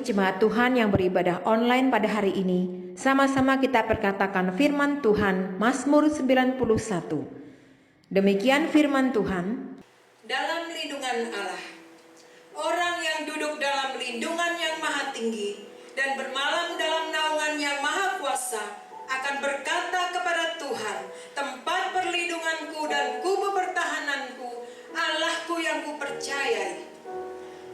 jemaat Tuhan yang beribadah online pada hari ini, sama-sama kita perkatakan firman Tuhan Mazmur 91. Demikian firman Tuhan. Dalam lindungan Allah, orang yang duduk dalam lindungan yang maha tinggi dan bermalam dalam naungan yang maha kuasa akan berkata kepada Tuhan, tempat perlindunganku dan kubu pertahananku, Allahku yang kupercayai.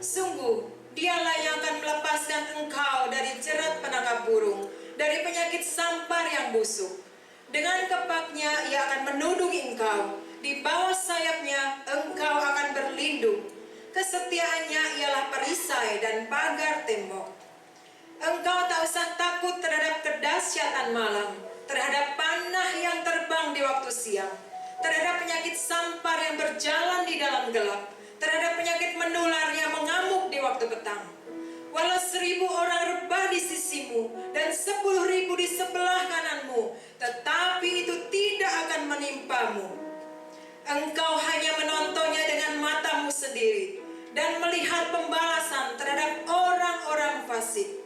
Sungguh, Dialah yang akan melepaskan engkau dari jerat penangkap burung, dari penyakit sampar yang busuk. Dengan kepaknya ia akan menudungi engkau, di bawah sayapnya engkau akan berlindung. Kesetiaannya ialah perisai dan pagar tembok. Engkau tak usah takut terhadap kedahsyatan malam, terhadap panah yang terbang di waktu siang, terhadap penyakit sampar yang berjalan di dalam gelap, terhadap penyakit menular yang mengamuk di waktu petang. Walau 1000 orang rebah di sisimu dan 10.000 di sebelah kananmu, tetapi itu tidak akan menimpamu. Engkau hanya menontonnya dengan matamu sendiri dan melihat pembalasan terhadap orang-orang fasik.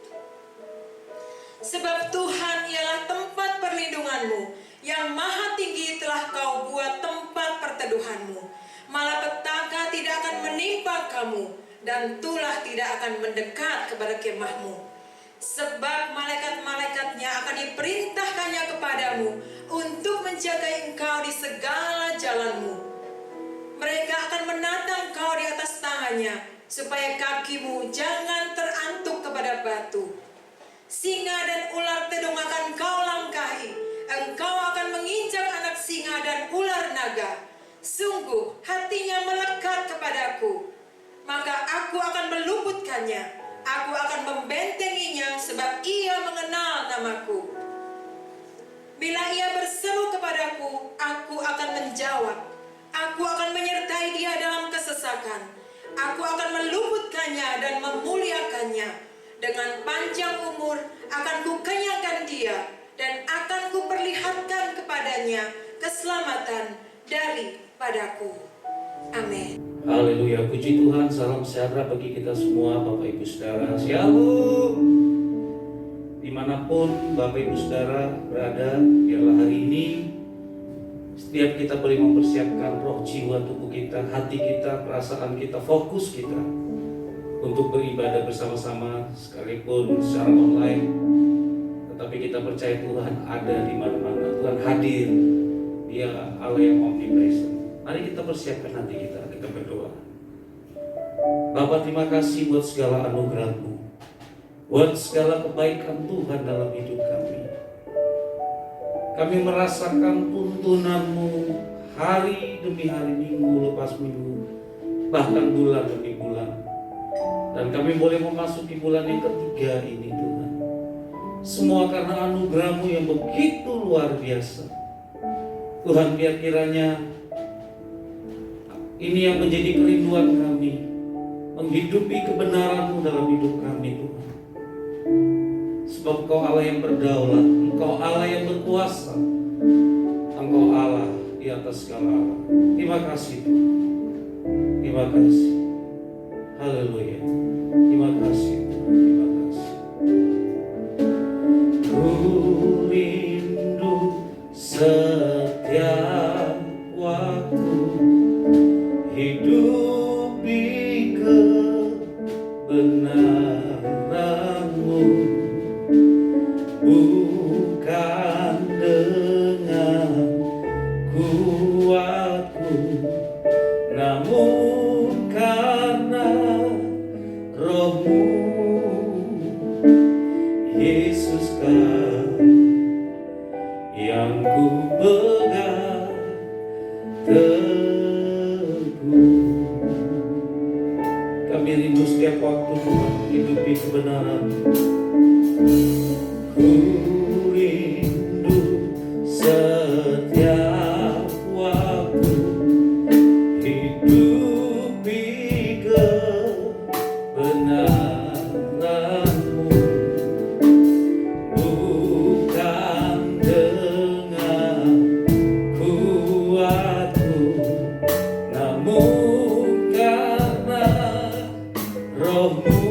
Sebab Tuhan ialah tempat perlindunganmu, yang maha tinggi telah kau buat tempat perteduhanmu. Malapetaka tidak akan menimpa kamu, dan tulah tidak akan mendekat kepada kemahmu. Sebab malaikat-malaikatnya akan diperintahkannya kepadamu untuk menjaga engkau di segala jalanmu. Mereka akan menatang engkau di atas tangannya, supaya kakimu jangan terantuk kepada batu. Singa dan ular tedung akan kau langkahi, engkau akan menginjak anak singa dan ular naga. Sungguh hatinya melekat kepadaku, maka aku akan meluputkannya. Aku akan membentenginya sebab ia mengenal namaku. Bila ia berseru kepadaku, aku akan menjawab. Aku akan menyertai dia dalam kesesakan. Aku akan meluputkannya dan memuliakannya. Dengan panjang umur akan kukenyangkan dia, dan akan kuperlihatkan kepadanya keselamatan daripadaku. Amin. Haleluya, puji Tuhan, salam sejahtera bagi kita semua Bapak Ibu Saudara. Shalom. Dimanapun Bapak Ibu Saudara berada, biarlah hari ini setiap kita boleh mempersiapkan roh, jiwa, tubuh kita, hati kita, perasaan kita, fokus kita untuk beribadah bersama-sama sekalipun secara online. Tetapi kita percaya Tuhan ada di mana-mana, Tuhan hadir. Dia Allah yang omnipresent. Mari kita persiapkan hati kita berdoa. Bapa, terima kasih buat segala anugerah-Mu, buat segala kebaikan Tuhan dalam hidup kami. Kami merasakan tuntunan-Mu hari demi hari, minggu lepas minggu, bahkan bulan demi bulan. Dan kami boleh memasuki bulan yang ketiga ini Tuhan. Semua karena anugerah-Mu yang begitu luar biasa. Tuhan, biar kiranya ini yang menjadi kerinduan kami, menghidupi kebenaran-Mu dalam hidup kami Tuhan. Sebab Engkau Allah yang berdaulat, Engkau Allah yang berkuasa, Engkau Allah di atas segala Allah. Terima kasih Tuhan. Terima kasih. Haleluya. Terima kasih Tuhan. Terima kasih. Ku rindu setiap waktu hidup di kebenaran-Mu, bukan dengan kuatku, namun karena Roh-Mu. Yesus kan yang ku pegang teguh. Kami rindu setiap waktu Tuhan hidupi kebenaran. Ku rindu setiap waktu hidupi kebenaran-Mu, bukan dengan kuatku, namun karena Roh-Mu.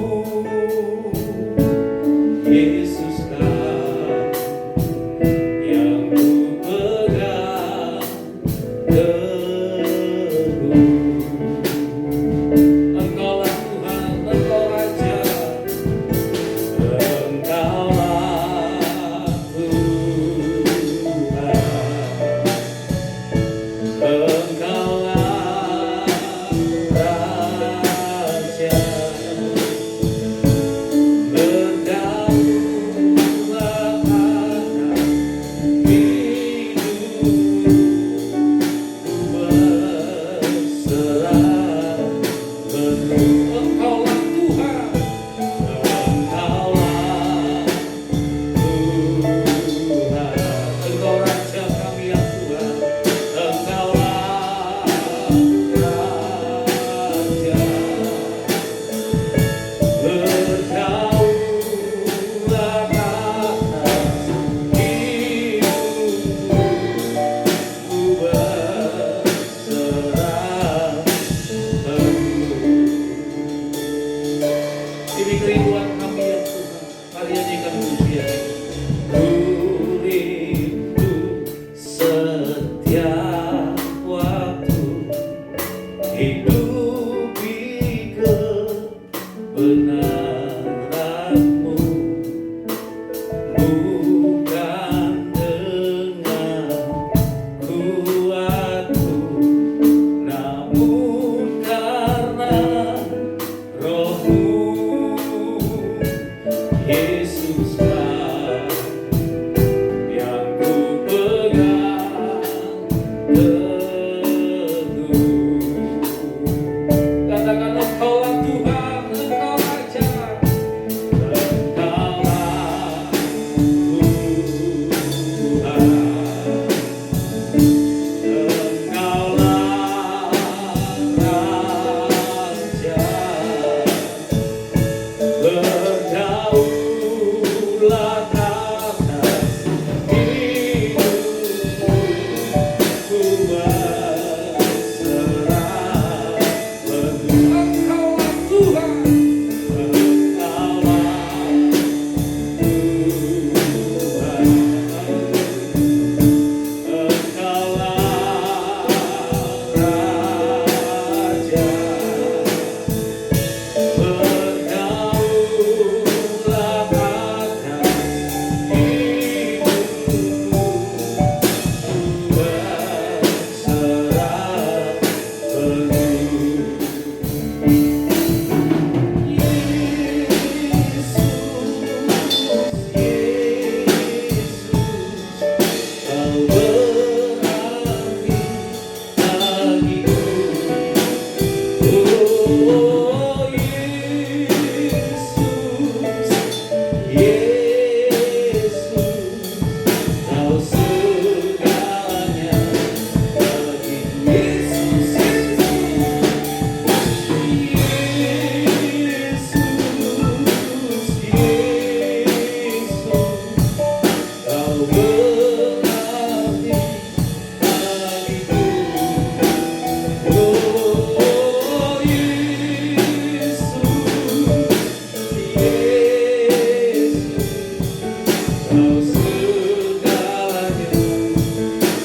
Kau segalanya,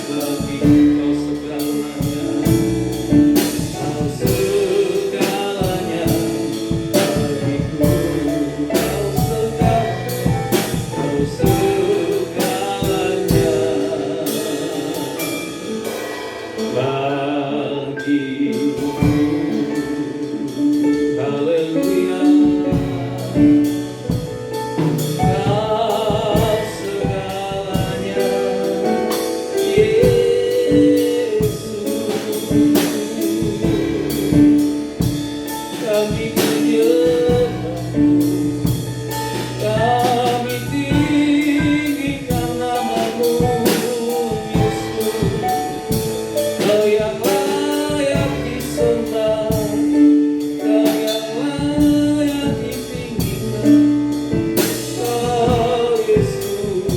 bagiku kau segalanya. Kau segalanya, bagiku kau segalanya. Bagiku, haleluya. Kau segalanya, Yesus. Kami menyembahmu, kami tinggikan namamu, Yesus. Kau yang layak disembah, Kau yang layak ditinggikan, Kau Yesus.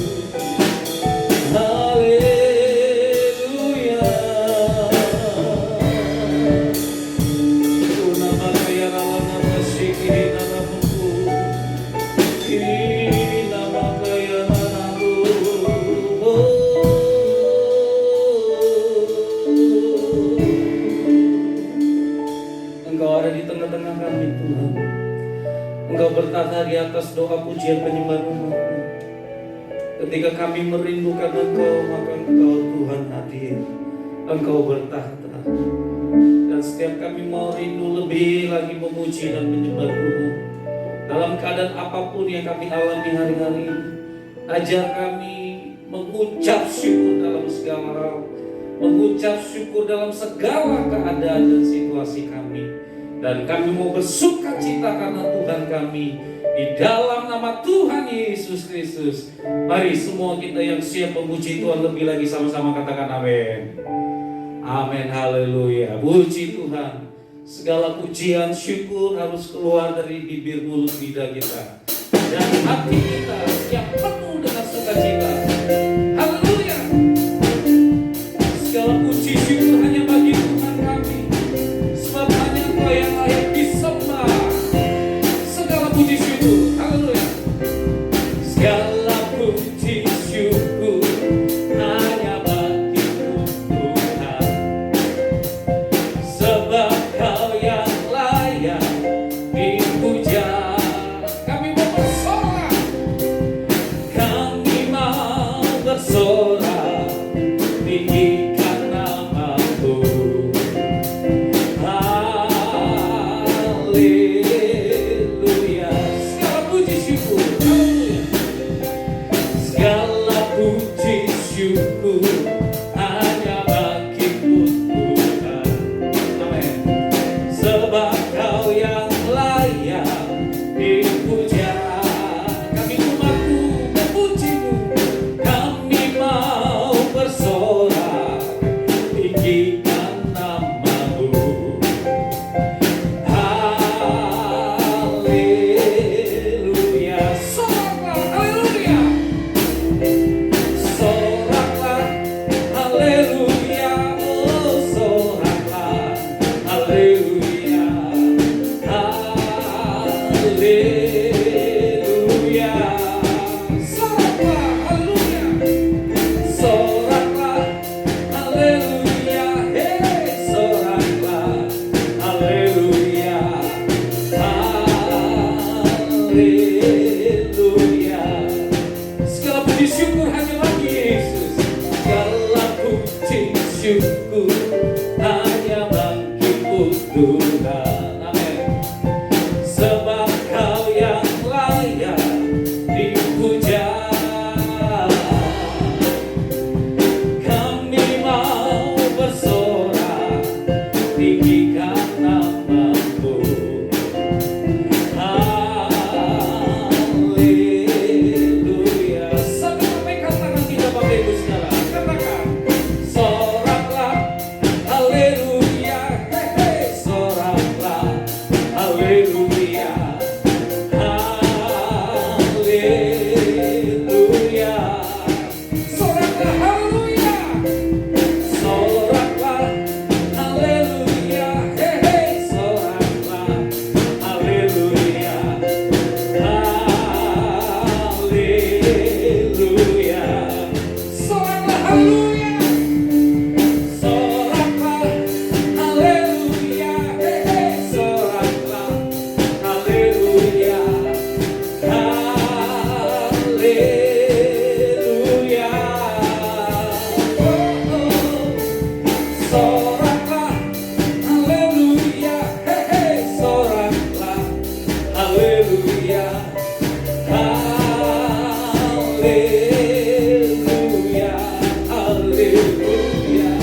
Haleluya. Nama kaya nama syikiri namamu, ini nama kaya namamu. Engkau ada di tengah-tengah kami Tuhan. Engkau bertata di atas doa pujian penyembahan umat-Mu. Ketika kami merindukan Engkau, maka Engkau Tuhan hadir. Engkau bertahta. Dan setiap kami mau rindu lebih lagi memuji dan menyembah Tuhan. Dalam keadaan apapun yang kami alami hari-hari ini, ajar kami mengucap syukur dalam segala hal, mengucap syukur dalam segala keadaan dan situasi kami. Dan kami mau bersuka cita karena Tuhan kami, di dalam nama Tuhan Yesus Kristus. Mari semua kita yang siap memuji Tuhan lebih lagi sama-sama katakan amin. Amin, haleluya. Puji Tuhan. Segala pujian syukur harus keluar dari bibir mulut lidah kita dan hati kita yang penuh dengan sukacita. Haleluya. Segala puji syukur hanya bagi Tuhan kami, sebab hanya Engkau yang layak disembah. Segala puji syukur, haleluya. Segala puji syukur hanya bagimu Tuhan, sebab Kau yang layak dipuja. Kami mau bersorak. Haleluya, haleluya,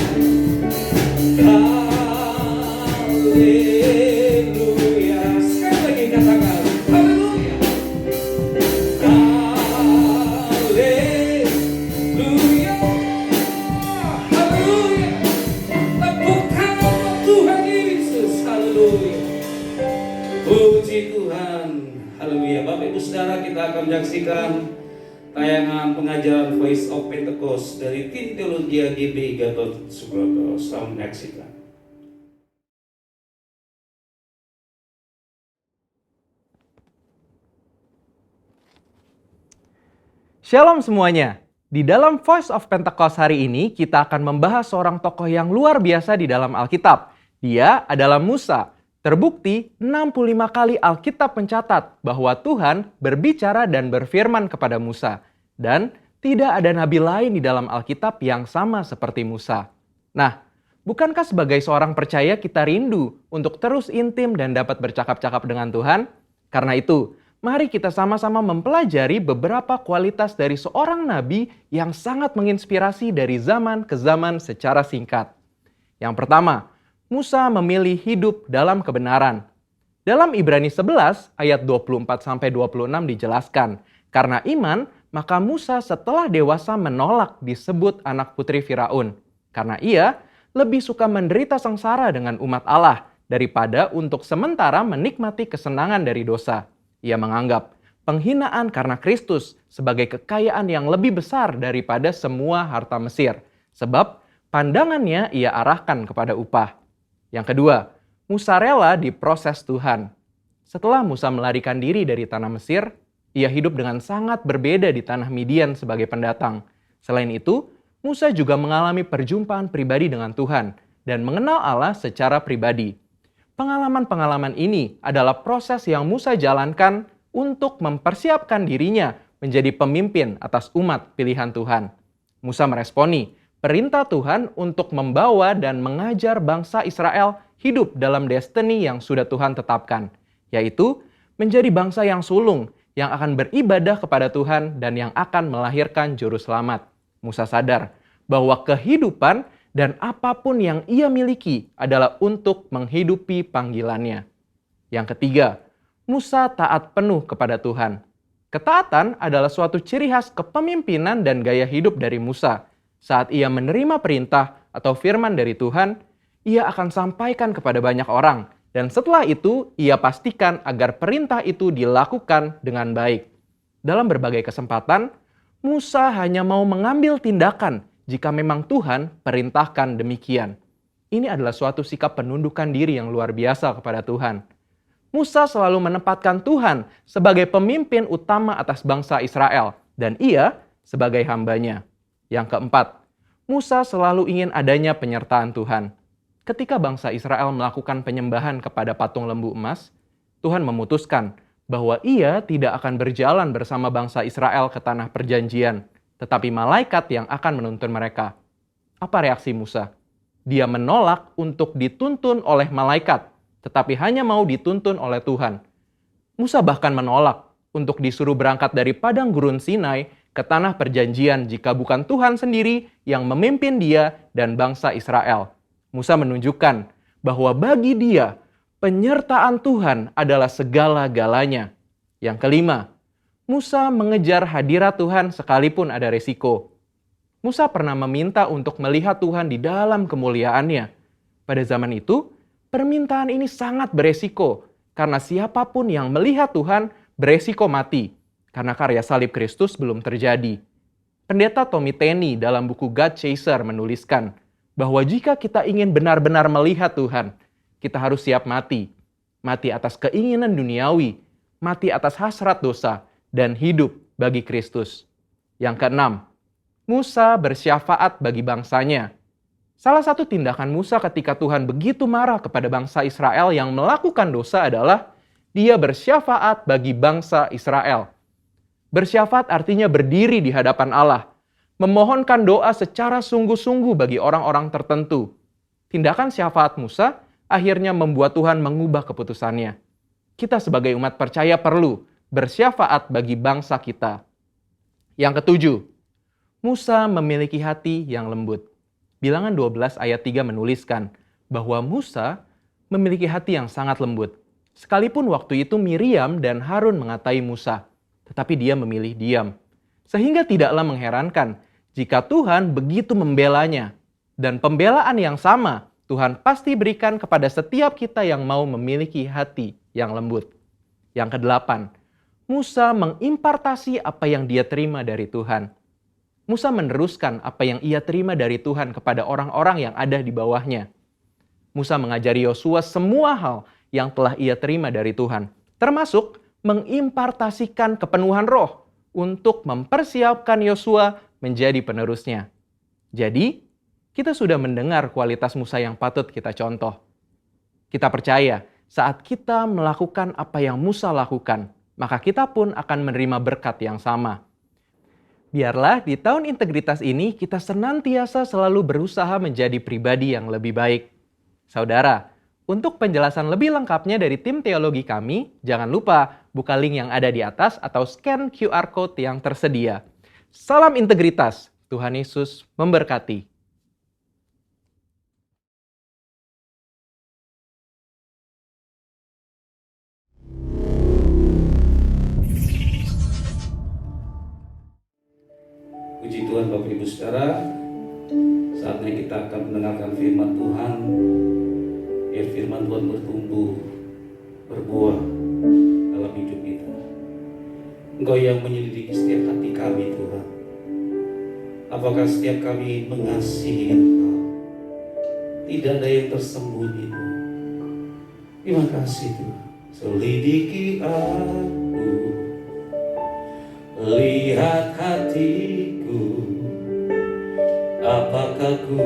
haleluya. Sekali lagi katakan, haleluya, haleluya, haleluya. Tepuk tangan Tuhan Yesus, haleluya. Puji Tuhan, haleluya. Bapak Ibu Saudara, kita akan menyaksikan tayangan pengajaran Voice of Pentecost dari tim teologi GBI Gatot Subroto. Selamat menyaksikan. Shalom semuanya. Di dalam Voice of Pentecost hari ini, kita akan membahas seorang tokoh yang luar biasa di dalam Alkitab. Dia adalah Musa. Terbukti 65 kali Alkitab mencatat bahwa Tuhan berbicara dan berfirman kepada Musa. Dan tidak ada nabi lain di dalam Alkitab yang sama seperti Musa. Nah, bukankah sebagai seorang percaya kita rindu untuk terus intim dan dapat bercakap-cakap dengan Tuhan? Karena itu, mari kita sama-sama mempelajari beberapa kualitas dari seorang nabi yang sangat menginspirasi dari zaman ke zaman secara singkat. Yang pertama, Musa memilih hidup dalam kebenaran. Dalam Ibrani 11 ayat 24-26 dijelaskan, karena iman, maka Musa setelah dewasa menolak disebut anak putri Firaun. Karena ia lebih suka menderita sengsara dengan umat Allah daripada untuk sementara menikmati kesenangan dari dosa. Ia menganggap penghinaan karena Kristus sebagai kekayaan yang lebih besar daripada semua harta Mesir. Sebab pandangannya ia arahkan kepada upah. Yang kedua, Musa rela diproses Tuhan. Setelah Musa melarikan diri dari tanah Mesir, ia hidup dengan sangat berbeda di tanah Midian sebagai pendatang. Selain itu, Musa juga mengalami perjumpaan pribadi dengan Tuhan dan mengenal Allah secara pribadi. Pengalaman-pengalaman ini adalah proses yang Musa jalankan untuk mempersiapkan dirinya menjadi pemimpin atas umat pilihan Tuhan. Musa meresponi perintah Tuhan untuk membawa dan mengajar bangsa Israel hidup dalam destiny yang sudah Tuhan tetapkan, yaitu menjadi bangsa yang sulung, yang akan beribadah kepada Tuhan dan yang akan melahirkan juru selamat. Musa sadar bahwa kehidupan dan apapun yang ia miliki adalah untuk menghidupi panggilannya. Yang ketiga, Musa taat penuh kepada Tuhan. Ketaatan adalah suatu ciri khas kepemimpinan dan gaya hidup dari Musa. Saat ia menerima perintah atau firman dari Tuhan, ia akan sampaikan kepada banyak orang. Dan setelah itu, ia pastikan agar perintah itu dilakukan dengan baik. Dalam berbagai kesempatan, Musa hanya mau mengambil tindakan jika memang Tuhan perintahkan demikian. Ini adalah suatu sikap penundukan diri yang luar biasa kepada Tuhan. Musa selalu menempatkan Tuhan sebagai pemimpin utama atas bangsa Israel, dan ia sebagai hambanya. Yang keempat, Musa selalu ingin adanya penyertaan Tuhan. Ketika bangsa Israel melakukan penyembahan kepada patung lembu emas, Tuhan memutuskan bahwa ia tidak akan berjalan bersama bangsa Israel ke tanah perjanjian, tetapi malaikat yang akan menuntun mereka. Apa reaksi Musa? Dia menolak untuk dituntun oleh malaikat, tetapi hanya mau dituntun oleh Tuhan. Musa bahkan menolak untuk disuruh berangkat dari padang gurun Sinai ke tanah perjanjian jika bukan Tuhan sendiri yang memimpin dia dan bangsa Israel. Musa menunjukkan bahwa bagi dia, penyertaan Tuhan adalah segala-galanya. Yang kelima, Musa mengejar hadirat Tuhan sekalipun ada resiko. Musa pernah meminta untuk melihat Tuhan di dalam kemuliaannya. Pada zaman itu, permintaan ini sangat beresiko, karena siapapun yang melihat Tuhan beresiko mati, karena karya salib Kristus belum terjadi. Pendeta Tommy Tenney dalam buku God Chaser menuliskan bahwa jika kita ingin benar-benar melihat Tuhan, kita harus siap mati. Mati atas keinginan duniawi, mati atas hasrat dosa, dan hidup bagi Kristus. Yang keenam, Musa bersyafaat bagi bangsanya. Salah satu tindakan Musa ketika Tuhan begitu marah kepada bangsa Israel yang melakukan dosa adalah dia bersyafaat bagi bangsa Israel. Bersyafaat artinya berdiri di hadapan Allah, memohonkan doa secara sungguh-sungguh bagi orang-orang tertentu. Tindakan syafaat Musa akhirnya membuat Tuhan mengubah keputusannya. Kita sebagai umat percaya perlu bersyafaat bagi bangsa kita. Yang ketujuh, Musa memiliki hati yang lembut. Bilangan 12 ayat 3 menuliskan bahwa Musa memiliki hati yang sangat lembut. Sekalipun waktu itu Miriam dan Harun mengatai Musa, tetapi dia memilih diam. Sehingga tidaklah mengherankan jika Tuhan begitu membelanya. Dan pembelaan yang sama Tuhan pasti berikan kepada setiap kita yang mau memiliki hati yang lembut. Yang kedelapan, Musa mengimpartasi apa yang dia terima dari Tuhan. Musa meneruskan apa yang ia terima dari Tuhan kepada orang-orang yang ada di bawahnya. Musa mengajari Yosua semua hal yang telah ia terima dari Tuhan, termasuk mengimpartasikan kepenuhan roh untuk mempersiapkan Yosua menjadi penerusnya. Jadi, kita sudah mendengar kualitas Musa yang patut kita contoh. Kita percaya saat kita melakukan apa yang Musa lakukan, maka kita pun akan menerima berkat yang sama. Biarlah di tahun integritas ini kita senantiasa selalu berusaha menjadi pribadi yang lebih baik. Saudara, untuk penjelasan lebih lengkapnya dari tim teologi kami, jangan lupa buka link yang ada di atas atau scan QR Code yang tersedia. Salam integritas, Tuhan Yesus memberkati. Puji Tuhan Bapak Ibu Saudara, saatnya kita akan mendengarkan firman Tuhan. Biar firman Tuhan bertumbuh, berbuah dalam hidup kita. Engkau yang menyelidiki setiap hati kami Tuhan. Apakah setiap kami mengasihi Engkau? Tidak ada yang tersembunyi Tuhan. Terima kasih Tuhan. Selidiki aku, lihat hatiku, apakah ku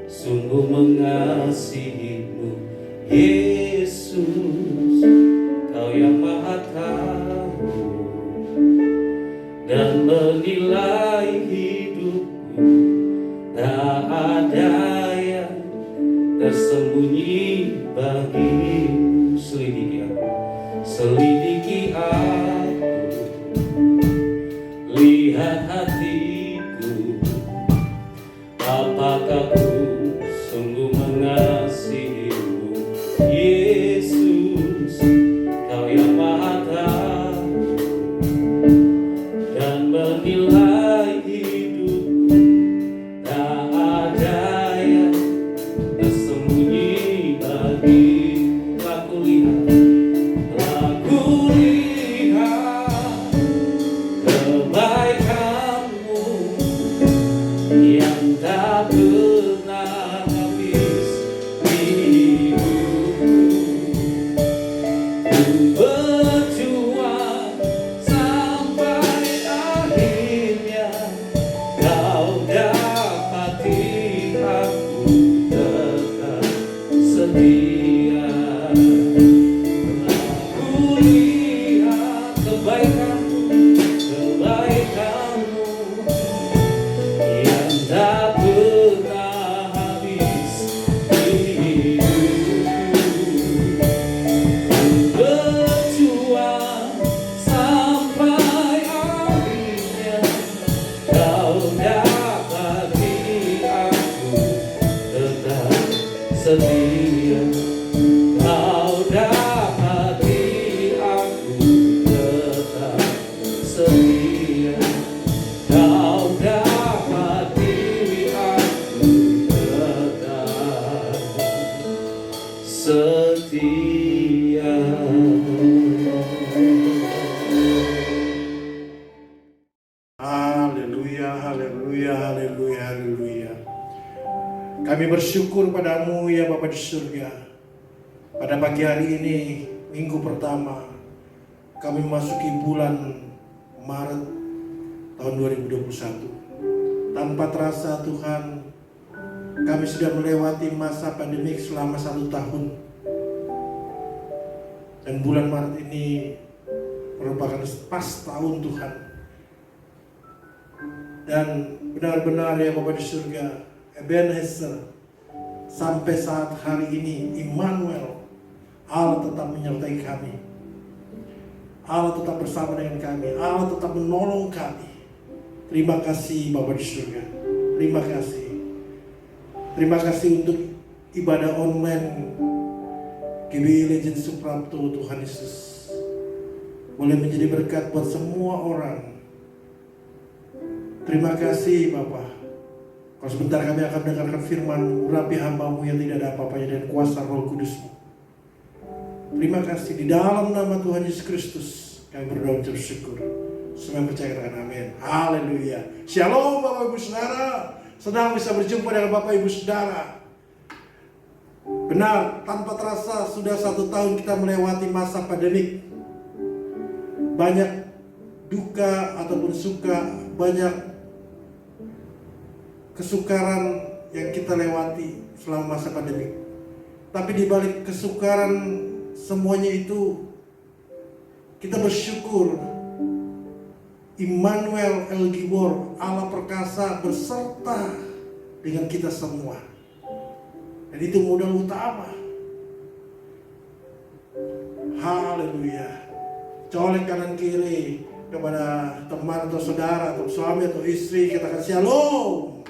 sungguh mengasihimu, Yesus, Kau yang Maha Tahu dan menilai hidupku. Tak ada yang tersembunyi bagimu. Selidiki aku, lihat hatiku, apakah ku sungguh mengasihimu, Yesus, Kau yang Maha Tahu dan menilai hidupku. Tak ada yang tersembunyi bagimu. Aku lihat kebaikanmu yang tak pernah habis di hidupku. Ku berjuang sampai akhirnya Kau dapati aku tetap setia. Aku lihat kebaikanmu yang tak pernah habis di hidupku. Ku berjuang sampai akhirnya Kau dapati aku tetap setia. Kau dapati aku tetap setia. Kau dapati aku tetap setia. Haleluya, haleluya, haleluya, haleluya. Kami bersyukur padamu ya Bapa di surga. Pada pagi hari ini, minggu pertama, kami memasuki bulan Maret tahun 2021. Tanpa terasa Tuhan, kami sudah melewati masa pandemik selama 1 tahun. Dan bulan Maret ini merupakan pas tahun Tuhan. Dan benar-benar ya Bapa di surga, Ebenezer, sampai saat hari ini, Immanuel, Allah tetap menyertai kami. Allah tetap bersama dengan kami. Allah tetap menolong kami. Terima kasih Bapa di surga. Terima kasih. Terima kasih untuk ibadah online GBI Legend Suprapto Tuhan Yesus. Boleh menjadi berkat buat semua orang. Terima kasih Bapa. Kalau sebentar kami akan mendengarkan firman, urapi hamba-Mu yang tidak ada apa-apanya dan kuasa Roh Kudus-Mu. Terima kasih di dalam nama Tuhan Yesus Kristus kami berdoa dan bersyukur. Semua yang percaya katakan amin. Haleluya. Shalom Bapak Ibu Saudara. Senang bisa berjumpa dengan Bapak Ibu Saudara. Benar, tanpa terasa sudah 1 tahun kita melewati masa pandemik. Banyak duka ataupun suka, banyak kesukaran yang kita lewati selama masa pandemik. Tapi di balik kesukaran semuanya itu, kita bersyukur Immanuel El Gibor, Allah perkasa berserta dengan kita semua. Dan itu modal utama. Haleluya. Colek kanan kiri kepada teman atau saudara atau suami atau istri, katakan shalom.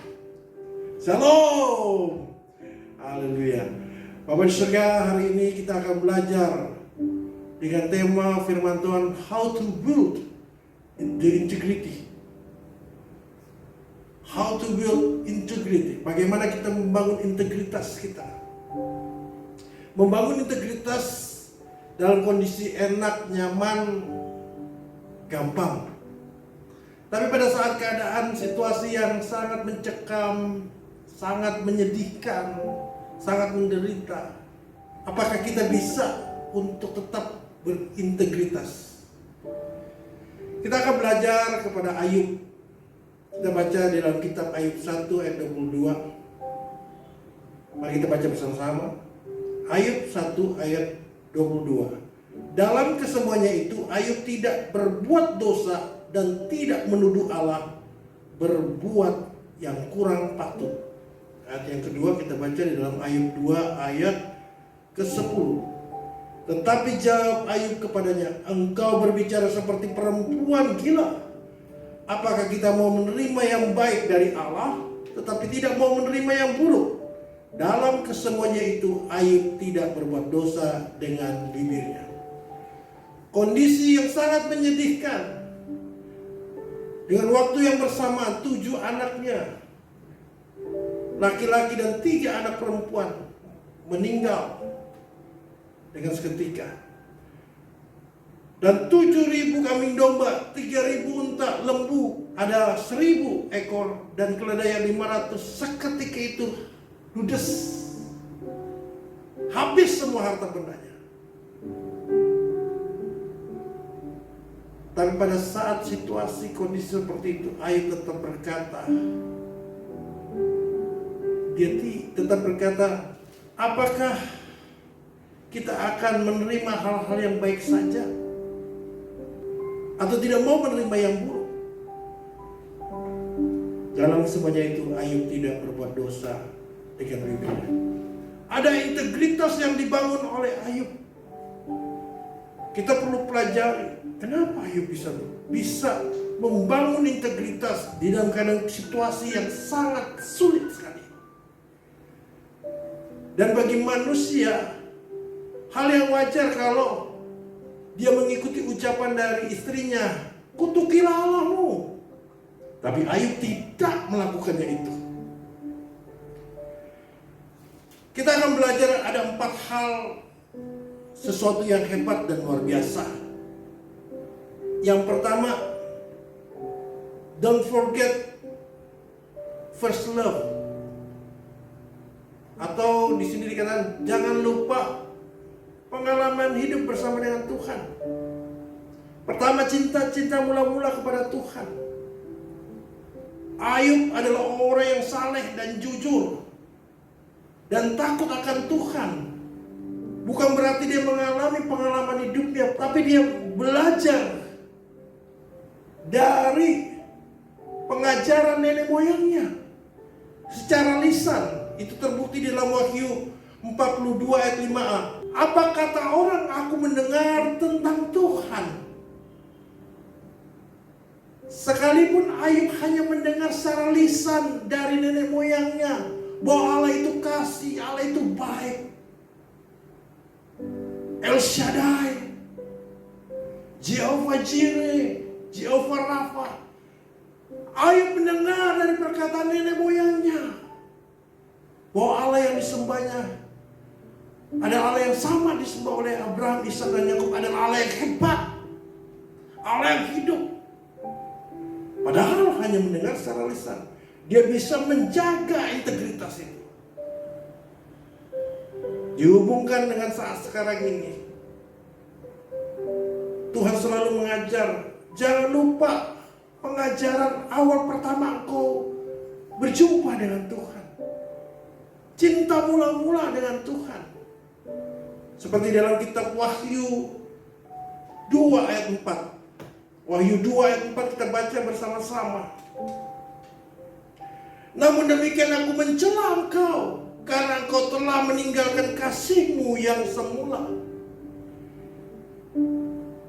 Shalom. Haleluya. Bapak di surga, hari ini kita akan belajar dengan tema firman Tuhan, how to build the integrity. How to build integrity. Bagaimana kita membangun integritas kita. Membangun integritas dalam kondisi enak, nyaman, gampang. Tapi pada saat keadaan situasi yang sangat mencekam, sangat menyedihkan, sangat menderita, apakah kita bisa untuk tetap berintegritas? Kita akan belajar kepada Ayub. Kita baca di dalam kitab Ayub 1 ayat 22. Mari kita baca bersama-sama. Ayub 1 ayat 22. Dalam kesemuanya itu Ayub tidak berbuat dosa dan tidak menuduh Allah berbuat yang kurang patut. Ayat yang kedua kita baca di dalam Ayub 2 ayat ke-10. Tetapi jawab Ayub kepadanya, engkau berbicara seperti perempuan gila. Apakah kita mau menerima yang baik dari Allah, tetapi tidak mau menerima yang buruk? Dalam kesemuanya itu Ayub tidak berbuat dosa dengan bibirnya. Kondisi yang sangat menyedihkan. Dengan waktu yang bersamaan 7 anaknya, laki-laki dan 3 anak perempuan, meninggal dengan seketika. Dan 7.000 kambing domba, 3.000 unta, lembu, ada 1.000 ekor, dan keledai 500. Seketika itu ludes, habis semua harta bendanya. Tapi pada saat situasi kondisi seperti itu, Ayub tetap berkata, dia tetap berkata, apakah kita akan menerima hal-hal yang baik saja, atau tidak mau menerima yang buruk? Dalam semuanya itu Ayub tidak berbuat dosa dengan bibirnya. Ada integritas yang dibangun oleh Ayub. Kita perlu pelajari kenapa Ayub bisa membangun integritas di dalam keadaan situasi yang sangat sulit sekali. Dan bagi manusia, hal yang wajar kalau dia mengikuti ucapan dari istrinya, kutukilah Allahmu. Tapi Ayub tidak melakukannya itu. Kita akan belajar ada 4 hal, sesuatu yang hebat dan luar biasa. Yang pertama, don't forget first love. Atau di sini dikatakan jangan lupa pengalaman hidup bersama dengan Tuhan. Pertama, cinta mula-mula kepada Tuhan. Ayub adalah orang yang saleh dan jujur dan takut akan Tuhan. Bukan berarti dia mengalami pengalaman hidupnya, tapi dia belajar dari pengajaran nenek moyangnya secara lisan. Itu terbukti di dalam Wahyu 42 ayat 5a. Apa kata orang, aku mendengar tentang Tuhan. Sekalipun Ayub hanya mendengar secara lisan dari nenek moyangnya bahwa Allah itu kasih, Allah itu baik, El Shaddai, Jehovah Jireh, Jehovah Rafa. Ayub mendengar dari perkataan nenek moyangnya bahwa Allah yang disembahnya adalah Allah yang sama disembah oleh Abraham, Ishak dan Yakub, adalah Allah yang hebat, Allah yang hidup. Padahal hanya mendengar secara lisan, dia bisa menjaga integritas itu. Dihubungkan dengan saat sekarang ini, Tuhan selalu mengajar, jangan lupa pengajaran awal pertama engkau berjumpa dengan Tuhan. Cinta mula-mula dengan Tuhan. Seperti dalam kitab Wahyu 2 ayat 4. Wahyu 2 ayat 4 kita baca bersama-sama. Namun demikian aku mencela engkau, karena engkau telah meninggalkan kasihmu yang semula.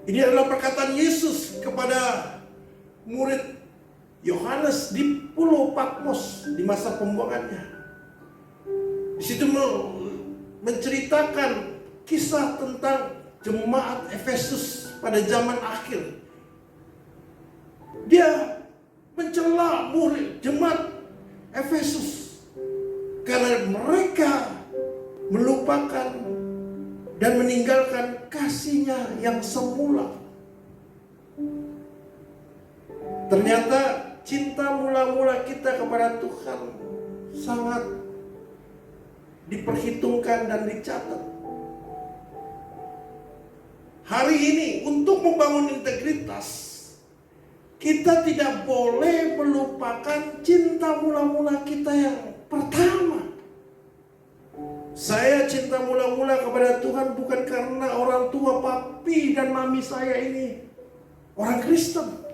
Ini adalah perkataan Yesus kepada murid Yohanes di Pulau Patmos di masa pembuangannya. Di situ menceritakan kisah tentang jemaat Efesus pada zaman akhir. Dia mencela murid jemaat Efesus karena mereka melupakan dan meninggalkan kasihnya yang semula. Ternyata cinta mula-mula kita kepada Tuhan sangat diperhitungkan dan dicatat. Hari ini untuk membangun integritas, kita tidak boleh melupakan cinta mula-mula kita yang pertama. Saya cinta mula-mula kepada Tuhan bukan karena orang tua papi dan mami saya ini orang Kristen.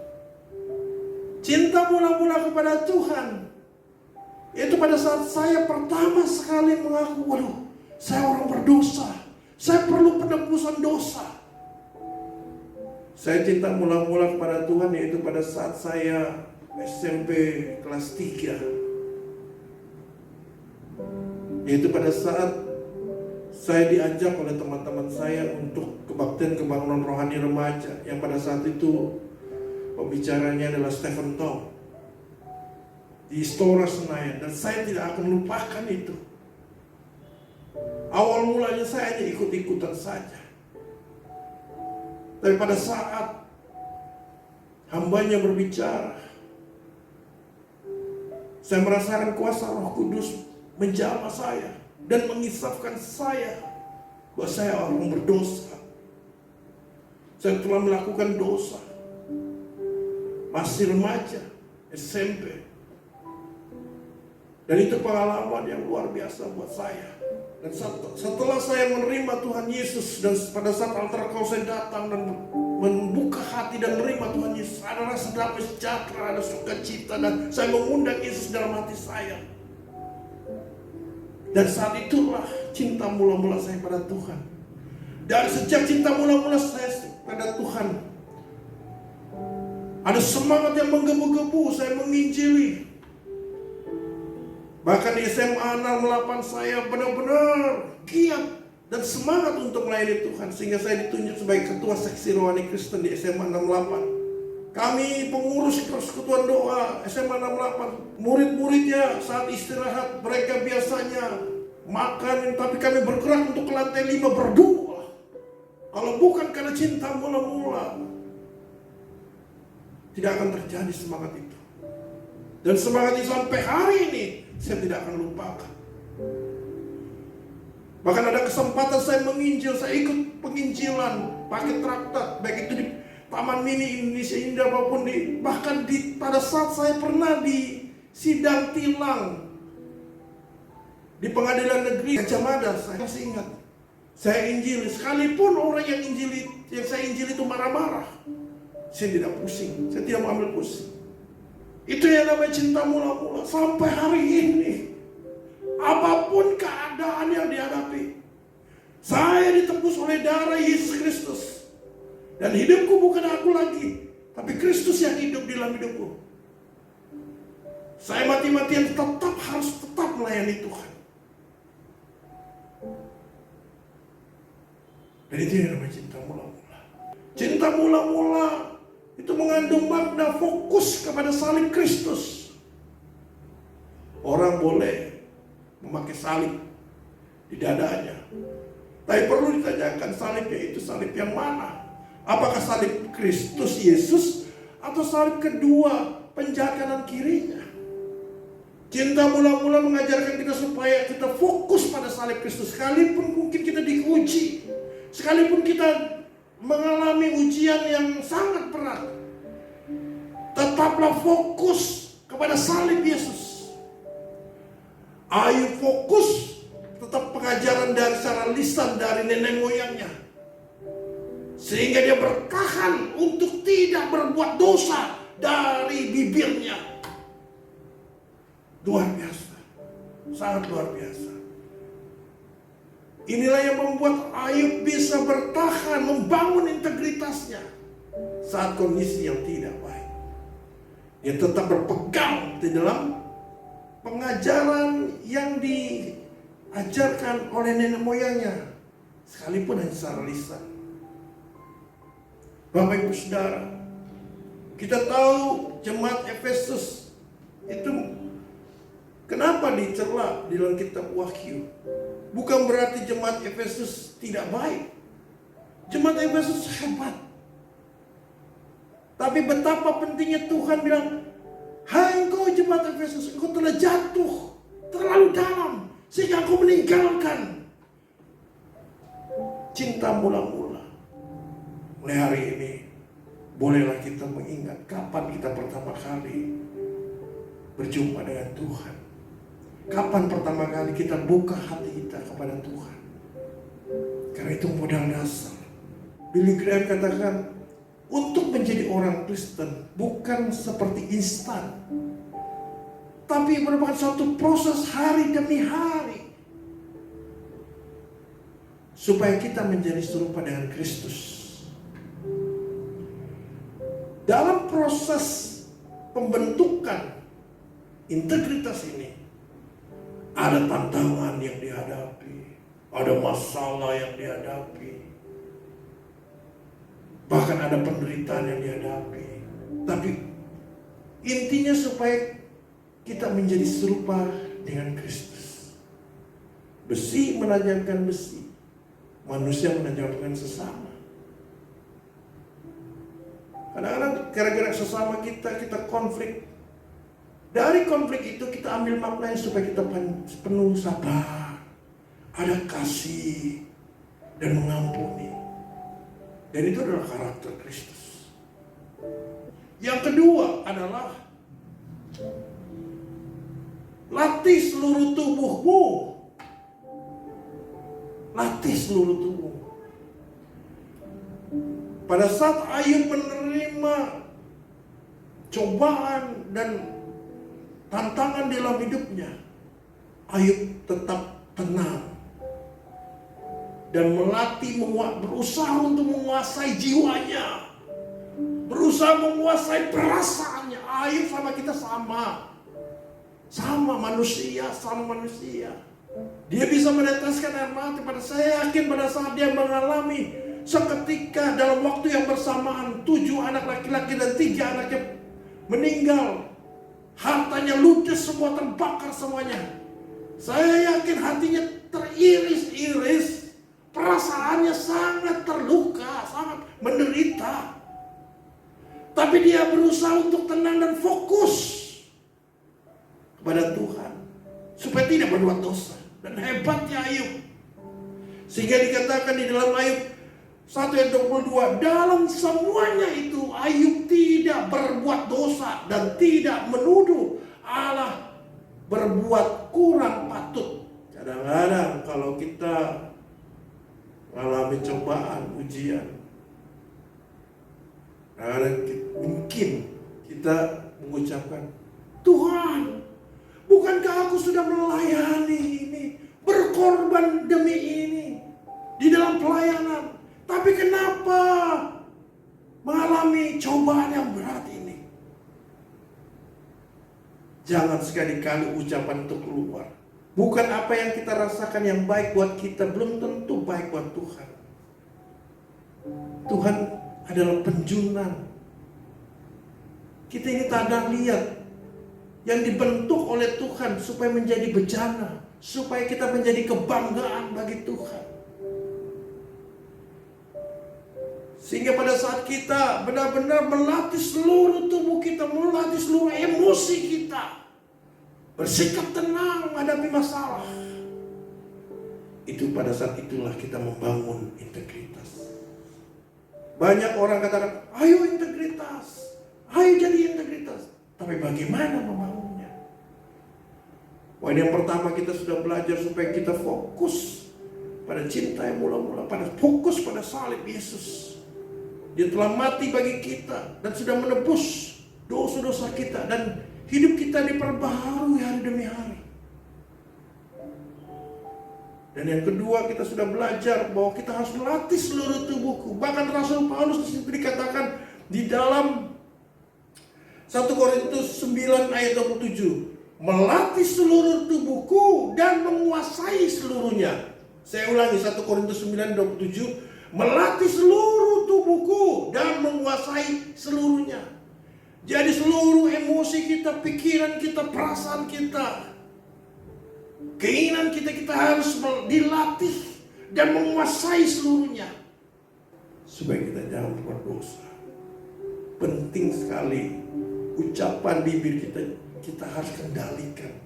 Cinta mula-mula kepada Tuhan itu pada saat saya pertama sekali mengaku, waduh, saya orang berdosa, saya perlu penebusan dosa. Saya cinta mula-mula kepada Tuhan yaitu pada saat saya SMP kelas 3. Yaitu pada saat saya diajak oleh teman-teman saya untuk kebaktian kebangunan rohani remaja, yang pada saat itu pembicaranya adalah Stephen Tong di Istora Senayan, dan saya tidak akan lupakan itu. Awal mulanya saya hanya ikut-ikutan saja. Tapi pada saat hambanya berbicara, saya merasakan kuasa Roh Kudus menjamah saya dan mengisapkan saya bahwa saya orang berdosa. Saya telah melakukan dosa. Masih remaja, SMP. Dan itu pengalaman yang luar biasa buat saya. Dan setelah saya menerima Tuhan Yesus, dan pada saat altar call saya datang dan membuka hati dan menerima Tuhan Yesus, ada rasa damai sejahtera, ada sukacita, dan saya mengundang Yesus dalam hati saya. Dan saat itulah cinta mula-mula saya pada Tuhan. Dan sejak cinta mula-mula saya pada Tuhan, ada semangat yang menggebu-gebu saya menginjili. Bahkan di SMA 68 saya benar-benar giat dan semangat untuk melayani Tuhan, sehingga saya ditunjuk sebagai ketua seksi rohani Kristen di SMA 68. Kami pengurus persekutuan doa SMA 68. Murid-muridnya saat istirahat mereka biasanya makan, tapi kami bergerak untuk ke lantai 5 berdoa. Kalau bukan karena cinta mula-mula, tidak akan terjadi semangat itu. Dan semangat itu sampai hari ini saya tidak akan lupakan. Bahkan ada kesempatan saya menginjil, saya ikut penginjilan pakai traktat, baik itu di Taman Mini Indonesia Indah maupun bahkan pada saat saya pernah di sidang tilang di Pengadilan Negeri Gajah Mada, saya masih ingat. Saya injili, sekalipun orang yang saya injili itu marah-marah, saya tidak pusing, saya tidak mengambil pusing. Itu yang namanya cinta mula-mula. Sampai hari ini, apapun keadaan yang dihadapi, saya ditebus oleh darah Yesus Kristus. Dan hidupku bukan aku lagi, Tapi Kristus yang hidup di dalam hidupku. Saya mati-matian harus tetap melayani Tuhan. Dan itu yang namanya cinta mula-mula. Cinta mula-mula itu mengandung makna fokus kepada salib Kristus. Orang boleh memakai salib di dadanya, tapi perlu ditanyakan salibnya itu salib yang mana? Apakah salib Kristus Yesus atau salib kedua penjahat kanan kirinya? Cinta mula-mula mengajarkan kita supaya kita fokus pada salib Kristus. Sekalipun mungkin kita diuji, sekalipun kita mengalami ujian yang sangat berat, tetaplah fokus kepada salib Yesus. Ayo fokus tetap pengajaran dari secara lisan dari nenek moyangnya, sehingga dia bertahan untuk tidak berbuat dosa dari bibirnya. Luar biasa, sangat luar biasa. Inilah yang membuat Ayub bisa bertahan, membangun integritasnya saat kondisi yang tidak baik. Dia tetap berpegang di dalam pengajaran yang diajarkan oleh nenek moyangnya, sekalipun hanya secara lisan. Bapak Ibu Saudara, kita tahu jemaat Efesus itu kenapa dicela di dalam kitab Wahyu? Bukan berarti jemaat Efesus tidak baik. Jemaat Efesus hebat. Tapi betapa pentingnya Tuhan bilang, hai engkau jemaat Efesus, engkau telah jatuh terlalu dalam sehingga engkau meninggalkan cinta mula-mula. Mulai hari ini, bolehlah kita mengingat kapan kita pertama kali berjumpa dengan Tuhan. Kapan pertama kali kita buka hati kita kepada Tuhan. Karena itu modal dasar. Billy Graham katakan, untuk menjadi orang Kristen bukan seperti instan, tapi merupakan suatu proses hari demi hari, supaya kita menjadi serupa dengan Kristus. Dalam proses pembentukan integritas ini, ada tantangan yang dihadapi, ada masalah yang dihadapi, bahkan ada penderitaan yang dihadapi. Tapi intinya supaya kita menjadi serupa dengan Kristus. Besi menajamkan besi, manusia menajamkan sesama. Kadang-kadang gara-gara sesama kita konflik. Dari konflik itu kita ambil maknanya supaya kita penuh sabar, ada kasih, dan mengampuni. Dan itu adalah karakter Kristus. Yang kedua adalah latih seluruh tubuhmu. Latih seluruh tubuh. Pada saat Ayub menerima cobaan dan tantangan di dalam hidupnya, Ayub tetap tenang dan melatih, berusaha untuk menguasai jiwanya, berusaha menguasai perasaannya. Ayub sama kita sama manusia. Dia bisa meneteskan air mata. Saya yakin pada saat dia mengalami seketika dalam waktu yang bersamaan 7 anak laki-laki dan 3 anaknya meninggal, hartanya ludes semua, terbakar semuanya. Saya yakin hatinya teriris-iris, perasaannya sangat terluka, sangat menderita. Tapi dia berusaha untuk tenang dan fokus kepada Tuhan, supaya tidak berbuat dosa. Dan hebatnya Ayub, sehingga dikatakan di dalam Ayub 1:22, dalam semuanya itu Ayub tidak berbuat dosa dan tidak menuduh Allah berbuat kurang patut. Kadang-kadang kalau kita mengalami cobaan, ujian, mungkin kita mengucapkan, Tuhan, bukankah aku sudah melayani ini, berkorban demi ini di dalam pelayanan, tapi kenapa mengalami cobaan yang berat ini, jangan sekali-kali ucapan itu keluar. Bukan apa yang kita rasakan yang baik buat kita, belum tentu baik buat Tuhan. Tuhan adalah penjunan. Kita ini tak ada lihat yang dibentuk oleh Tuhan supaya menjadi bejana, supaya kita menjadi kebanggaan bagi Tuhan. Sehingga pada saat kita benar-benar melatih seluruh tubuh kita, melatih seluruh emosi kita, bersikap tenang menghadapi masalah, itu pada saat itulah kita membangun integritas. Banyak orang katakan, ayo integritas, ayo jadi integritas. Tapi bagaimana membangunnya? Wah, yang pertama kita sudah belajar supaya kita fokus pada cinta yang mula-mula, pada fokus pada salib Yesus. Dia telah mati bagi kita dan sudah menebus dosa-dosa kita, dan hidup kita diperbaharui hari demi hari. Dan yang kedua, kita sudah belajar bahwa kita harus melatih seluruh tubuhku. Bahkan Rasul Paulus disitu dikatakan di dalam 1 Korintus 9 ayat 27, melatih seluruh tubuhku dan menguasai seluruhnya. Saya ulangi, 1 Korintus 9 27, melatih seluruh tubuhku dan menguasai seluruhnya. Jadi seluruh emosi kita, pikiran kita, perasaan kita, keinginan kita harus dilatih dan menguasai seluruhnya, supaya kita jangan berdosa. Penting sekali ucapan bibir kita harus kendalikan,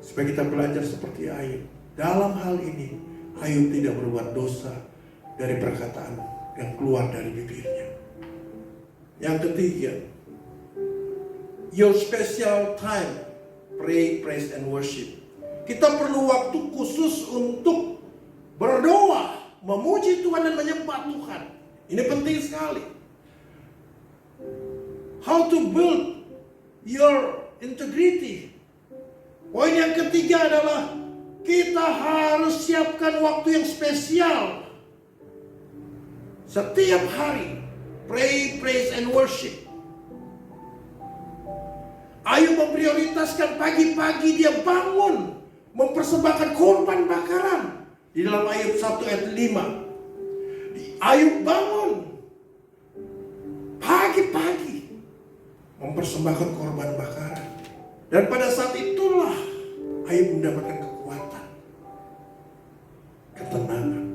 supaya kita belajar seperti Ayub. Dalam hal ini Ayub tidak berbuat dosa dari perkataan yang keluar dari bibirnya. Yang ketiga, your special time, pray, praise, and worship. Kita perlu waktu khusus untuk berdoa, memuji Tuhan dan menyembah Tuhan. Ini penting sekali. How to build your integrity. Poin yang ketiga adalah kita harus siapkan waktu yang spesial setiap hari. Pray, praise, and worship. Ayub memprioritaskan pagi-pagi dia bangun mempersembahkan korban bakaran. Di dalam Ayub 1 ayat 5, Ayub bangun pagi-pagi mempersembahkan korban bakaran. Dan pada saat itulah Ayub mendapatkan kekuatan, ketenangan.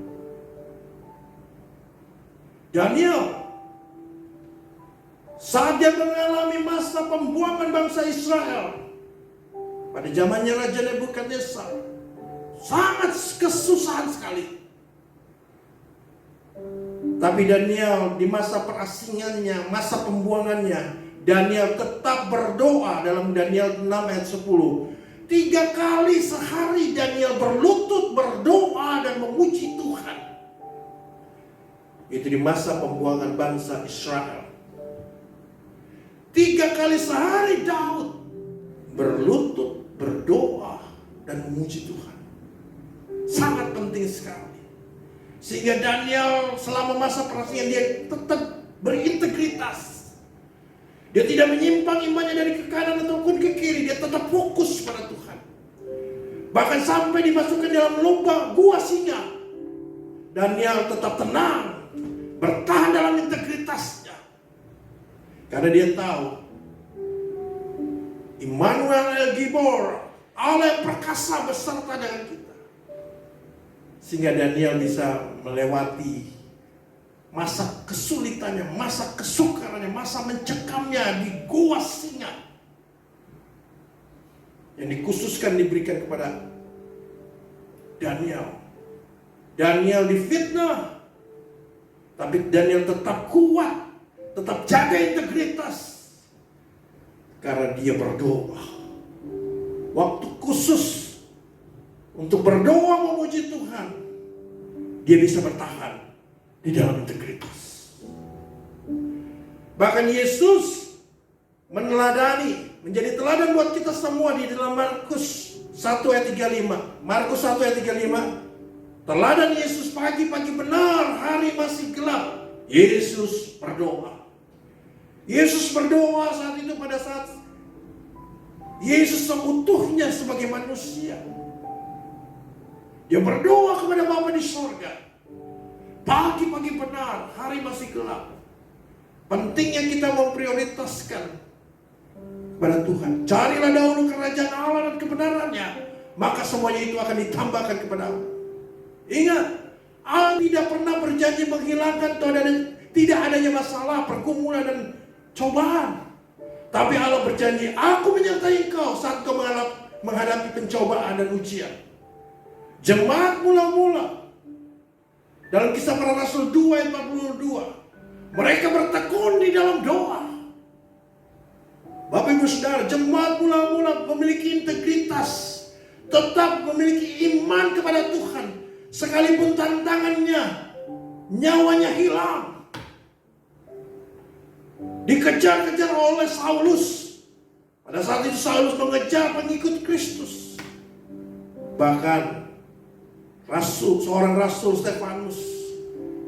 Daniel, saat dia mengalami masa pembuangan bangsa Israel pada zamannya Raja Nebukadnezar, sangat kesusahan sekali. Tapi Daniel di masa perasingannya, masa pembuangannya, Daniel tetap berdoa. Dalam Daniel 6 ayat 10, 3 kali sehari Daniel berlutut berdoa dan memuji Tuhan. Itu di masa pembuangan bangsa Israel. 3 kali sehari Daud berlutut berdoa dan memuji Tuhan. Sangat penting sekali. Sehingga Daniel selama masa perasingan dia tetap berintegritas. Dia tidak menyimpang imannya dari ke kanan ataupun ke kiri. Dia tetap fokus pada Tuhan. Bahkan sampai dimasukkan dalam lubang gua singa, Daniel tetap tenang, bertahan dalam integritasnya. Karena dia tahu Immanuel El Gibor, Allah yang perkasa beserta dengan kita. Sehingga Daniel bisa melewati masa kesulitannya, masa kesukarannya, masa mencekamnya di gua singa yang dikhususkan diberikan kepada Daniel. Daniel difitnah, tapi Daniel tetap kuat, tetap jaga integritas karena dia berdoa. Waktu khusus untuk berdoa memuji Tuhan, dia bisa bertahan di dalam integritas. Bahkan Yesus meneladani, menjadi teladan buat kita semua di dalam Markus 1 ayat 35. Markus 1 ayat 35. Teladan Yesus pagi-pagi benar, hari masih gelap. Yesus berdoa. Yesus berdoa saat itu pada saat Yesus seutuhnya sebagai manusia. Dia berdoa kepada Bapa di sorga. Pagi-pagi benar, hari masih gelap. Pentingnya kita memprioritaskan kepada Tuhan. Carilah dahulu kerajaan Allah dan kebenarannya, maka semuanya itu akan ditambahkan kepadamu. Ingat, Allah tidak pernah berjanji menghilangkan tidak adanya masalah, pergumulan dan cobaan. Tapi Allah berjanji, aku menyertai engkau saat kau menghadapi pencobaan dan ujian. Jemaat mula-mula dalam Kisah Para Rasul 2 ayat 42, mereka bertekun di dalam doa. Bapak Ibu Saudara, jemaat mula-mula memiliki integritas, tetap memiliki iman kepada Tuhan, sekalipun tantangannya, nyawanya hilang, dikejar-kejar oleh Saulus. Pada saat itu Saulus mengejar pengikut Kristus. Bahkan seorang rasul Stefanus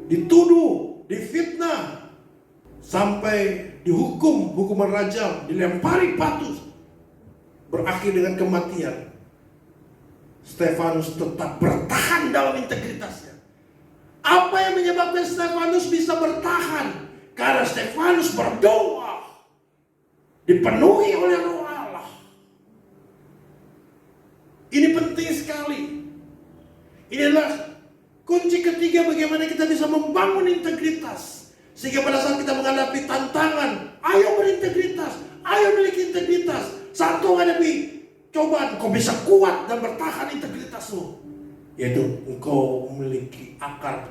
dituduh, difitnah, sampai dihukum hukuman rajam, dilempari batu, berakhir dengan kematian. Stefanus tetap bertahan dalam integritasnya. Apa yang menyebabkan Stefanus bisa bertahan? Karena Stefanus berdoa, dipenuhi oleh Roh Allah. Ini penting sekali. Ini adalah kunci ketiga bagaimana kita bisa membangun integritas. Sehingga pada saat kita menghadapi tantangan, ayo berintegritas, ayo miliki integritas. Saat kau menghadapi cobaan, kau bisa kuat dan bertahan integritasmu. Yaitu engkau memiliki akar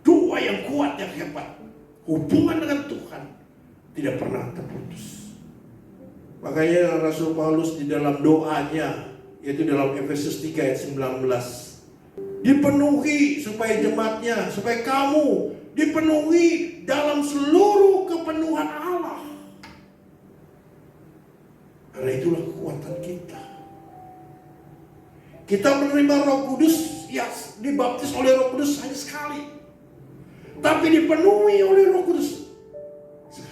doa yang kuat, yang hebat. Hubungan dengan Tuhan tidak pernah terputus. Makanya Rasul Paulus di dalam doanya, yaitu dalam Efesus 3 ayat 19, dipenuhi supaya jemaatnya, supaya kamu dipenuhi dalam seluruh kepenuhan Allah. Karena itulah kekuatan kita. Kita menerima Roh Kudus, ya dibaptis oleh Roh Kudus hanya sekali. Tapi dipenuhi oleh Roh Kudus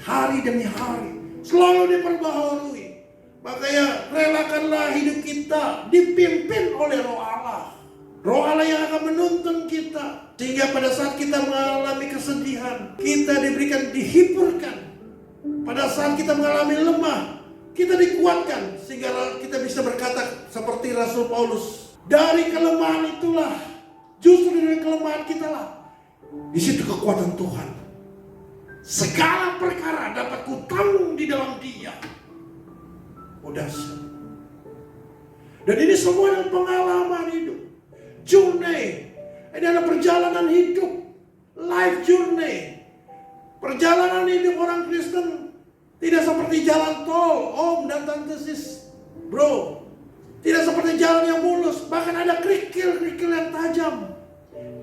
hari demi hari, selalu diperbaharui. Makanya relakanlah hidup kita dipimpin oleh Roh Allah. Roh Allah yang akan menuntun kita, sehingga pada saat kita mengalami kesedihan, kita diberikan, dihiburkan. Pada saat kita mengalami lemah, kita dikuatkan, sehingga kita bisa berkata seperti Rasul Paulus, dari kelemahan itulah, justru dari kelemahan kita lah, di situ kekuatan Tuhan. Segala perkara dapat kutanggung di dalam Dia. Oh dahsyat. Dan ini semua adalah pengalaman hidup. Journey. Ini adalah perjalanan hidup. Life journey. Perjalanan hidup orang Kristen tidak seperti jalan tol, om dan tante sis, bro. Tidak seperti jalan yang mulus. Bahkan ada kerikil-kerikil yang tajam.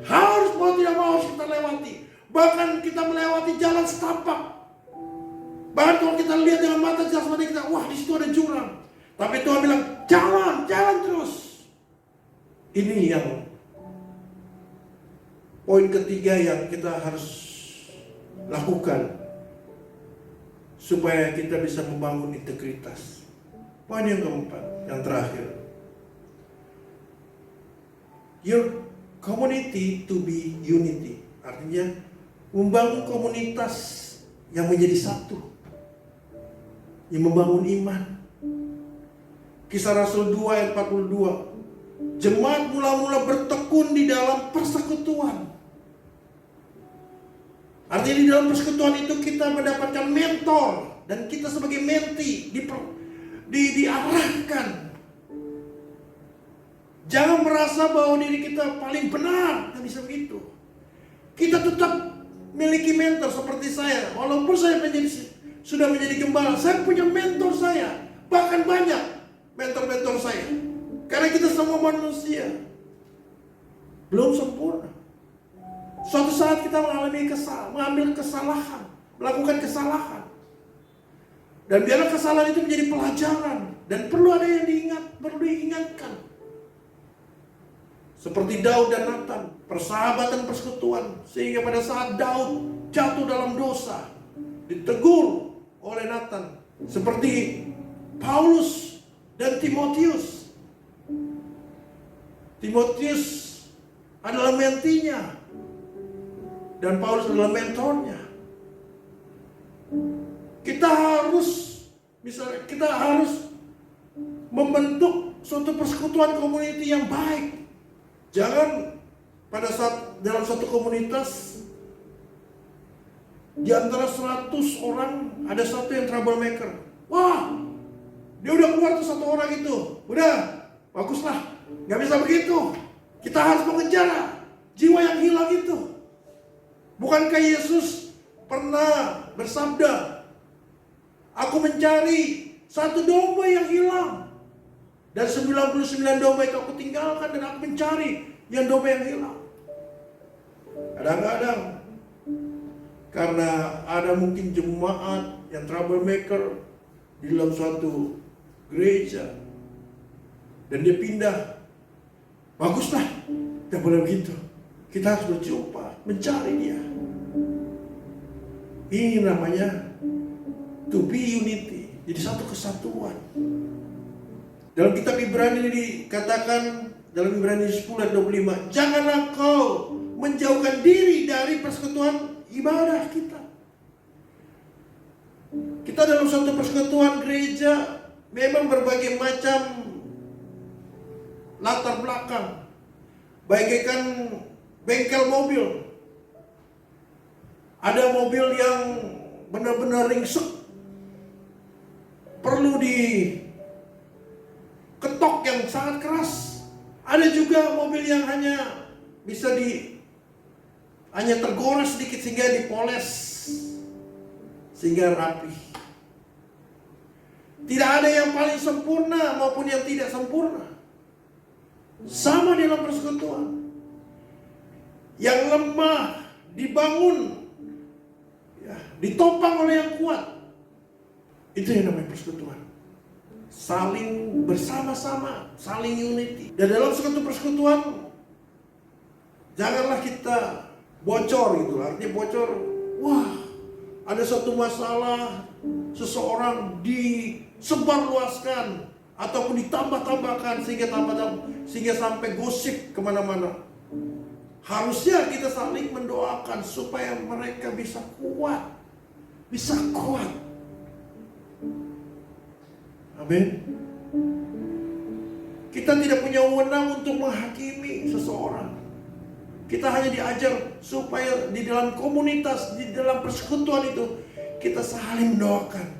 Harus mau tidak mau harus kita lewati. Bahkan kita melewati jalan setapak. Bahkan kalau kita lihat dengan mata jasmani kita, wah di situ ada jurang. Tapi Tuhan bilang, jalan terus. Ini yang poin ketiga yang kita harus lakukan supaya kita bisa membangun integritas. Poin yang keempat, yang terakhir. Your community to be unity. Artinya membangun komunitas yang menjadi satu, yang membangun iman. Kisah Rasul 2 ayat 42. Jemaat mula-mula bertekun di dalam persekutuan. Artinya di dalam persekutuan itu kita mendapatkan mentor, dan kita sebagai menti diarahkan. Jangan merasa bahwa diri kita paling benar, tidak bisa begitu. Kita tetap memiliki mentor seperti saya. Walaupun saya sudah menjadi gembala, saya punya mentor saya. Bahkan banyak mentor-mentor saya. Karena kita semua manusia, belum sempurna. Suatu saat kita mengambil kesalahan, melakukan kesalahan. Dan biarlah kesalahan itu menjadi pelajaran, dan perlu ada yang diingatkan. Seperti Daud dan Nathan, persahabatan persekutuan. Sehingga pada saat Daud jatuh dalam dosa, ditegur oleh Nathan. Seperti Paulus dan Timotius. Timotius adalah mentinya, dan Paulus adalah mentornya. Kita harus membentuk suatu persekutuan community yang baik. Jangan pada saat dalam satu komunitas, di antara 100 orang ada satu yang troublemaker. Wah, dia udah keluar tuh satu orang itu. Udah, baguslah. Gak bisa begitu. Kita harus mengejar jiwa yang hilang itu. Bukankah Yesus pernah bersabda, aku mencari satu domba yang hilang, dan 99 domba itu aku tinggalkan, dan aku mencari yang domba yang hilang. Kadang-kadang karena ada mungkin jemaat yang troublemaker di dalam suatu gereja, dan dia pindah, baguslah, tidak boleh begitu. Kita harus berjumpa, mencari dia. Ini namanya to be unity, jadi satu kesatuan. Dalam kitab Ibrani dikatakan, dalam Ibrani 10 ayat 25, janganlah kau menjauhkan diri dari persekutuan ibadah kita. Kita dalam suatu persekutuan gereja memang berbagai macam latar belakang, bagaikan bengkel mobil. Ada mobil yang benar-benar ringsek, perlu diketok yang sangat keras. Ada juga mobil yang hanya bisa hanya tergores sedikit sehingga dipoles sehingga rapi. Tidak ada yang paling sempurna maupun yang tidak sempurna. Sama dalam persekutuan. Yang lemah dibangun, ditopang oleh yang kuat. Itu yang namanya persekutuan. Saling bersama-sama, saling unity. Dan dalam suatu persekutuan, janganlah kita bocor gitu. Artinya bocor, wah, ada satu masalah, seseorang disebarluaskan ataupun ditambah-tambahkan sehingga sampai gosip kemana-mana. Harusnya kita saling mendoakan supaya mereka bisa kuat. Amin. Kita tidak punya wewenang untuk menghakimi seseorang. Kita hanya diajar supaya di dalam komunitas, di dalam persekutuan itu kita saling mendoakan.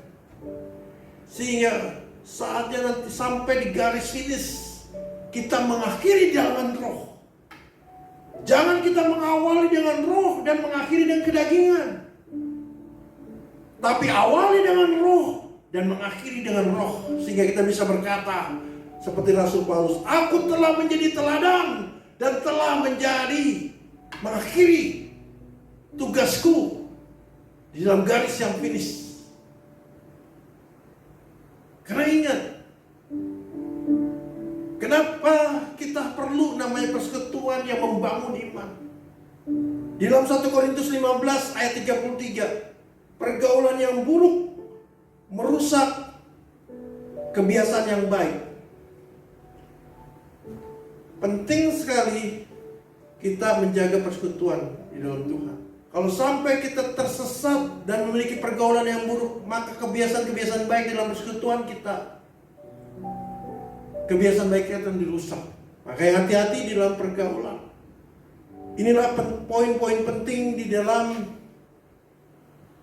Sehingga saatnya nanti sampai di garis finish, kita mengakhiri dengan roh. Jangan kita mengawali dengan roh dan mengakhiri dengan kedagingan. Tapi awali dengan roh dan mengakhiri dengan roh. Sehingga kita bisa berkata seperti Rasul Paulus, aku telah menjadi teladan dan telah mengakhiri tugasku di dalam garis yang finish. Karena ingat, kenapa kita perlu namanya persekutuan yang membangun iman. Di dalam 1 Korintus 15 ayat 33, pergaulan yang buruk merusak kebiasaan yang baik. Penting sekali kita menjaga persekutuan di dalam Tuhan. Kalau sampai kita tersesat dan memiliki pergaulan yang buruk, maka kebiasaan-kebiasaan baik dalam persekutuan kita, kebiasaan baik kita akan dirusak. Makanya hati-hati di dalam pergaulan. Inilah poin-poin penting di dalam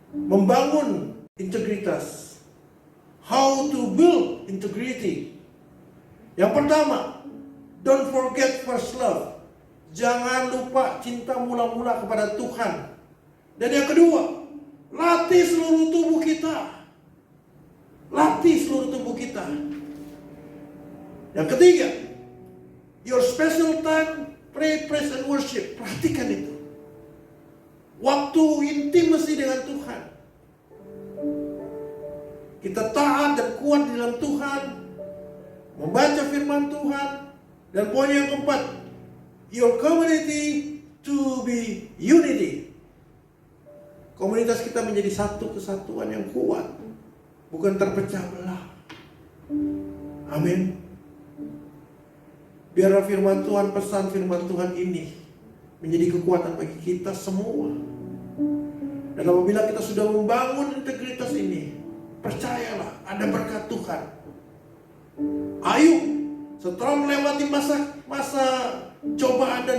membangun integritas. How to build integrity. Yang pertama, don't forget first love. Jangan lupa cinta mula-mula kepada Tuhan. Dan yang kedua, latih seluruh tubuh kita. Latih seluruh tubuh kita. Yang ketiga, your special time, pray, praise, and worship. Perhatikan itu. Waktu intimasi dengan Tuhan. Kita taat dan kuat di dalam Tuhan. Membaca firman Tuhan. Dan poin yang keempat, your community to be unity. Komunitas kita menjadi satu kesatuan yang kuat, bukan terpecah belah. Amin. Biarlah firman Tuhan, pesan firman Tuhan ini menjadi kekuatan bagi kita semua. Dan apabila kita sudah membangun integritas ini, percayalah ada berkat Tuhan. Ayub setelah melewati masa cobaan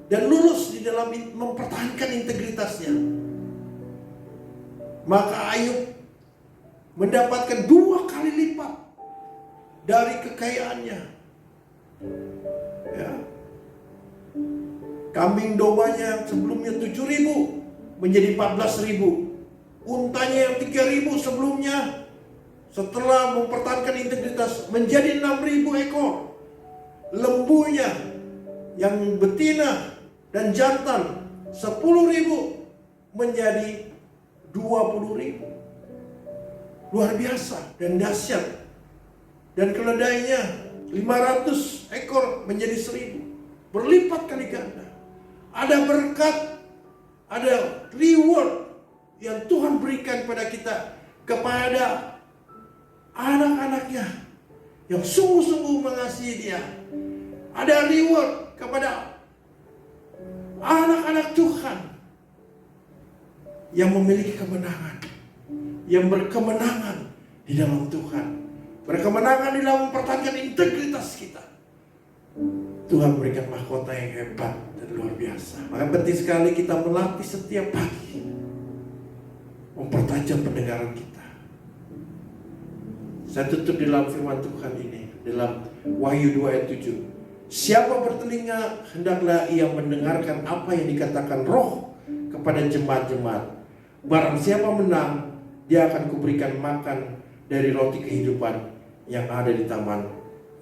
dan lulus di dalam mempertahankan integritasnya, maka Ayub mendapatkan 2 kali lipat dari kekayaannya. Ya. Kambing dombanya yang sebelumnya 7.000 menjadi 14.000. Untanya yang 3.000 sebelumnya, setelah mempertahankan integritas, menjadi 6.000 ekor. Lembunya yang betina dan jantan 10.000 menjadi 20.000. Luar biasa dan dahsyat. Dan keledainya 500 ekor menjadi 1.000. Berlipat kali ganda. Ada berkat, ada reward yang Tuhan berikan kepada kita, kepada anak-anaknya yang sungguh-sungguh mengasihi Dia. Ada reward kepada anak-anak Tuhan yang memiliki kemenangan, yang berkemenangan di dalam Tuhan, berkemenangan di dalam mempertahankan integritas kita. Tuhan berikan mahkota yang hebat dan luar biasa. Maka penting sekali kita melatih setiap pagi, mempertajam pendengaran kita. Saya tutup di dalam firman Tuhan ini, dalam Wahyu 2 ayat 7. Siapa bertelinga, hendaklah ia mendengarkan apa yang dikatakan Roh kepada jemaat-jemaat. Barang siapa menang, dia akan kuberikan makan dari roti kehidupan yang ada di taman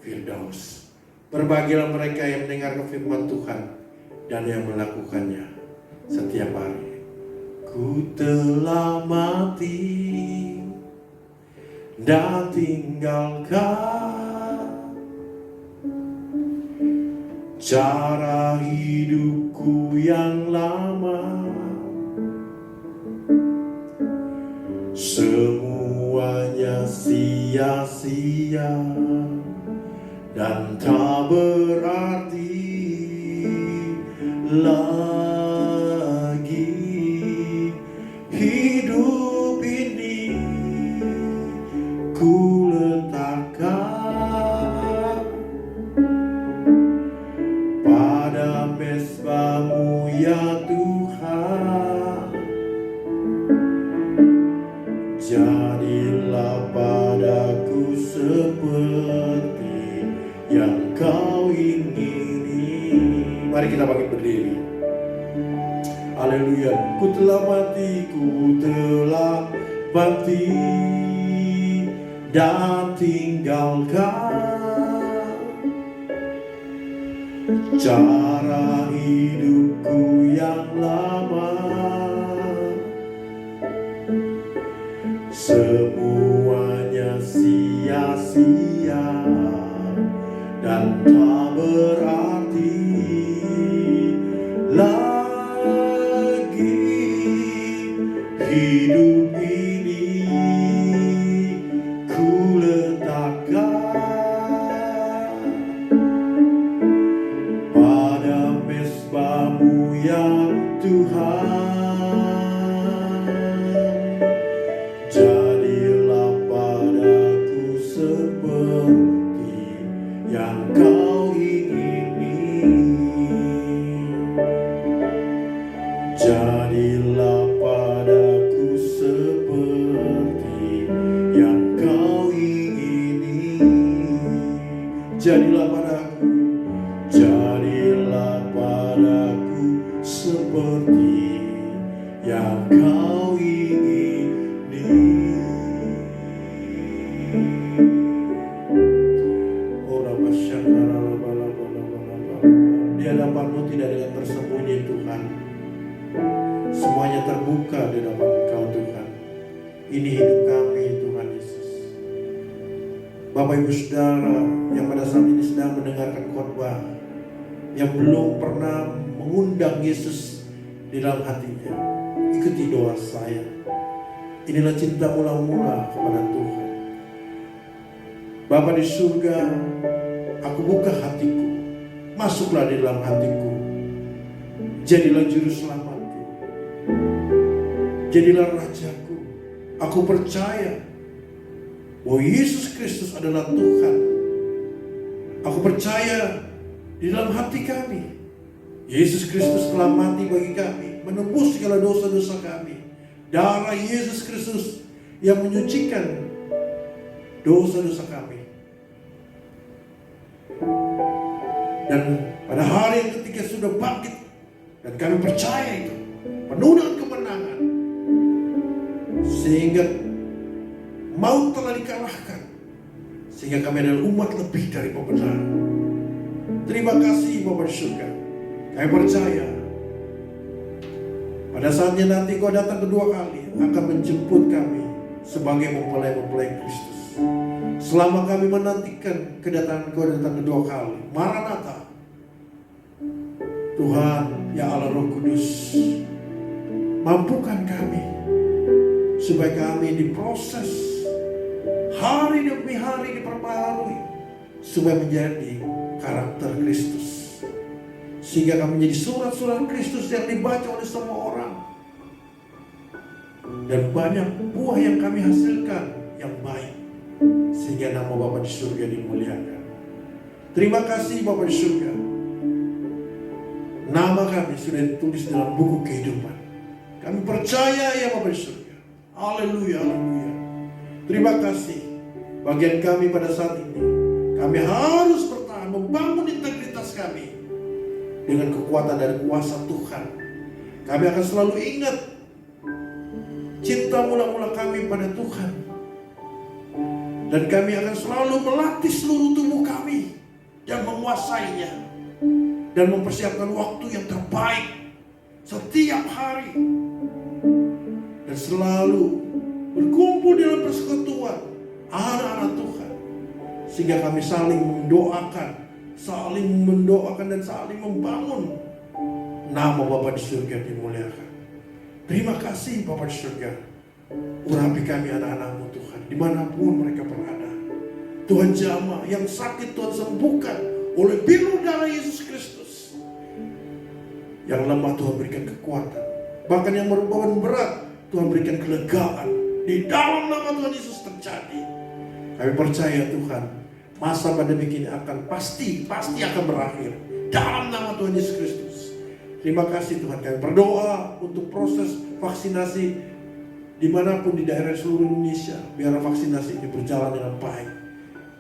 Firdaus. Berbahagialah mereka yang mendengarkan firman Tuhan dan yang melakukannya setiap hari. Ku telah mati dan tinggalkan cara hidupku yang lama. Semuanya sia-sia dan tak berarti lagi. Hidup ini ku letakkan pada mesbah-Mu ya Tuhan. Jadilah padaku seperti yang Kau ingini. Mari kita bangkit berdiri. Haleluya. Ku telah mati dan tinggalkan cara hidupku yang lama. Semuanya sia-sia dan tak berarti lagi. Hidup ini ku letakkan pada mesbah-Mu ya Tuhan. Jadilah padaku seperti yang Kau ingini. Jadilah padaku seperti yang Kau ingini. Jadilah padaku seperti yang Kau ingini. Di hadapan-Mu tidak ada yang tersembunyi Tuhan. Semuanya terbuka di hadapan Engkau Tuhan. Ini hidup kami Tuhan Yesus. Bapak Ibu Saudara yang pada saat ini sedang mendengarkan khotbah, yang belum pernah mengundang Yesus di dalam hatinya, ikuti doa saya. Inilah cinta mula-mula kepada Tuhan. Bapa di surga, aku buka hatiku, masuklah di dalam hatiku. Jadilah juru selamatku, jadilah rajaku. Aku percaya bahwa Yesus Kristus adalah Tuhan. Aku percaya di dalam hati kami, Yesus Kristus telah mati bagi kami, menebus segala dosa-dosa kami. Darah Yesus Kristus yang menyucikan dosa-dosa kami. Dan pada hari yang ketika sudah bangkit, dan kami percaya itu penuh dengan kemenangan, sehingga maut telah dikalahkan, sehingga kami adalah umat lebih dari pemenang. Terima kasih Bapa di surga. Kami percaya pada saatnya nanti Kau datang kedua kali akan menjemput kami sebagai mempelai-mempelai Kristus. Selama kami menantikan kedatangan Kau datang kedua kali, Maranatha, Tuhan ya Allah Roh Kudus, mampukan kami supaya kami diproses hari demi hari, diperbaharui supaya menjadi karakter Kristus, sehingga kami menjadi surat-surat Kristus yang dibaca oleh semua orang, dan banyak buah yang kami hasilkan yang baik, sehingga nama Bapa di surga dimuliakan. Terima kasih Bapa di surga, nama kami sudah ditulis dalam buku kehidupan. Kami percaya ya Bapa di surga. Haleluya, haleluya. Terima kasih. Bagian kami pada saat ini, kami harus bertahan membangun integritas kami dengan kekuatan dari kuasa Tuhan. Kami akan selalu ingat cinta mula-mula kami pada Tuhan, dan kami akan selalu melatih seluruh tubuh kami dan menguasainya, dan mempersiapkan waktu yang terbaik setiap hari, dan selalu berkumpul dalam persekutuan anak-anak Tuhan, sehingga kami saling mendoakan dan saling membangun nama Bapa di surga dimuliakan. Terima kasih Bapa di surga. Urapi kami anak-anak-Mu Tuhan, dimanapun mereka berada. Tuhan jamah yang sakit Tuhan sembuhkan oleh biru darah Yesus Kristus. Yang lemah Tuhan berikan kekuatan, bahkan yang berbeban berat Tuhan berikan kelegaan. Di dalam nama Tuhan Yesus terjadi. Kami percaya Tuhan, masa pandemi ini akan pasti akan berakhir dalam nama Tuhan Yesus Kristus. Terima kasih Tuhan. Kami berdoa untuk proses vaksinasi dimanapun di daerah seluruh Indonesia, biar vaksinasi ini berjalan dengan baik.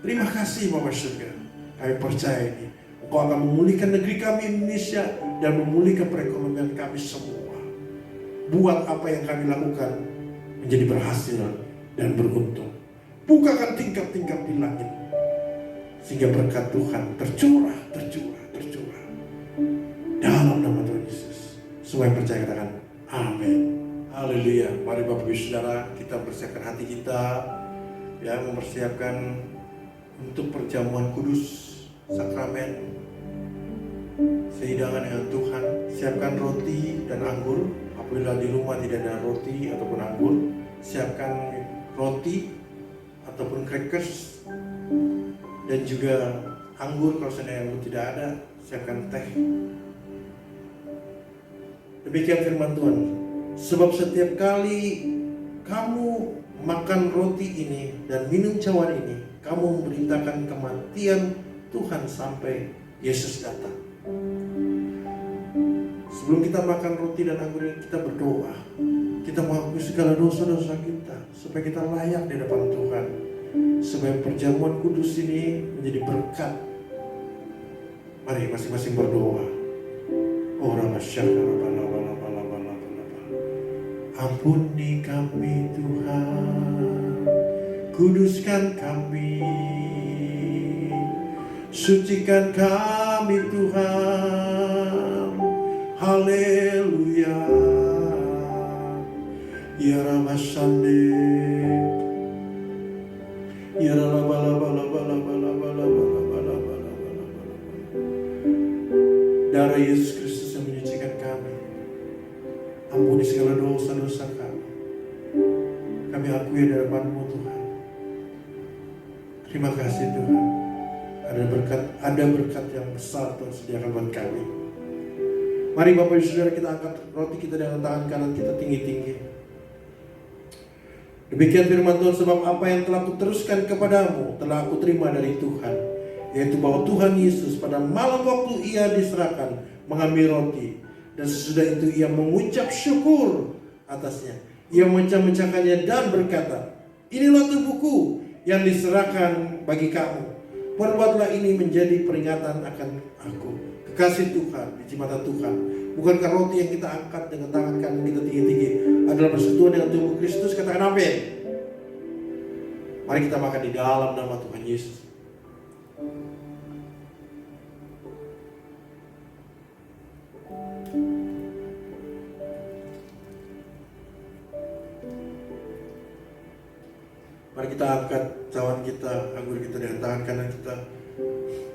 Terima kasih Bapa surga. Kami percaya ini Engkau akan memulihkan negeri kami Indonesia dan memulihkan perekonomian kami semua. Buat apa yang kami lakukan menjadi berhasil dan beruntung. Bukakan tingkap-tingkap di langit, sehingga berkat Tuhan tercurah. Dalam nama Tuhan Yesus. Semua yang percaya katakan amin. Haleluya. Mari Bapak Ibu Saudara, kita persiapkan hati kita, ya, mempersiapkan untuk perjamuan kudus, sakramen, sehidangan dengan Tuhan. Siapkan roti dan anggur. Apabila di rumah tidak ada roti ataupun anggur, siapkan roti ataupun crackers, dan juga anggur. Kalau seandainya anggur tidak ada, siapkan teh. Demikian firman Tuhan. Sebab setiap kali kamu makan roti ini dan minum cawan ini, kamu memberitakan kematian Tuhan sampai Yesus datang. Sebelum kita makan roti dan anggur ini, kita berdoa. Kita mengakui segala dosa-dosa kita, supaya kita layak di depan Tuhan, supaya perjamuan kudus ini menjadi berkat. Mari masing-masing berdoa. Ampuni kami Tuhan, kuduskan kami, sucikan kami Tuhan. Haleluya. Ya Ramasande, ya darah Yesus Kristus yang menyucikan kami. Ampuni segala dosa diakui di hadapan-Mu Tuhan. Terima kasih Tuhan. Ada berkat yang besar Tuhan sediakan buat kami. Mari Bapak Ibu Saudara, kita angkat roti kita dengan tangan kanan kita tinggi-tinggi. Demikian firman Tuhan, sebab apa yang telah kuteruskan kepadamu telah aku terima dari Tuhan, yaitu bahwa Tuhan Yesus pada malam waktu ia diserahkan mengambil roti, dan sesudah itu ia mengucap syukur atasnya. Ia memecah-mecahkannya dan berkata, inilah tubuhku yang diserahkan bagi kamu. Perbuatlah ini menjadi peringatan akan aku. Kekasih Tuhan, biji mata Tuhan, bukankah roti yang kita angkat dengan tangan kanan kita tinggi-tinggi adalah persekutuan dengan tubuh Kristus? Katakan amin. Mari kita makan di dalam nama Tuhan Yesus. Mari kita angkat cawan kita, anggur kita dengan tangan kanan kita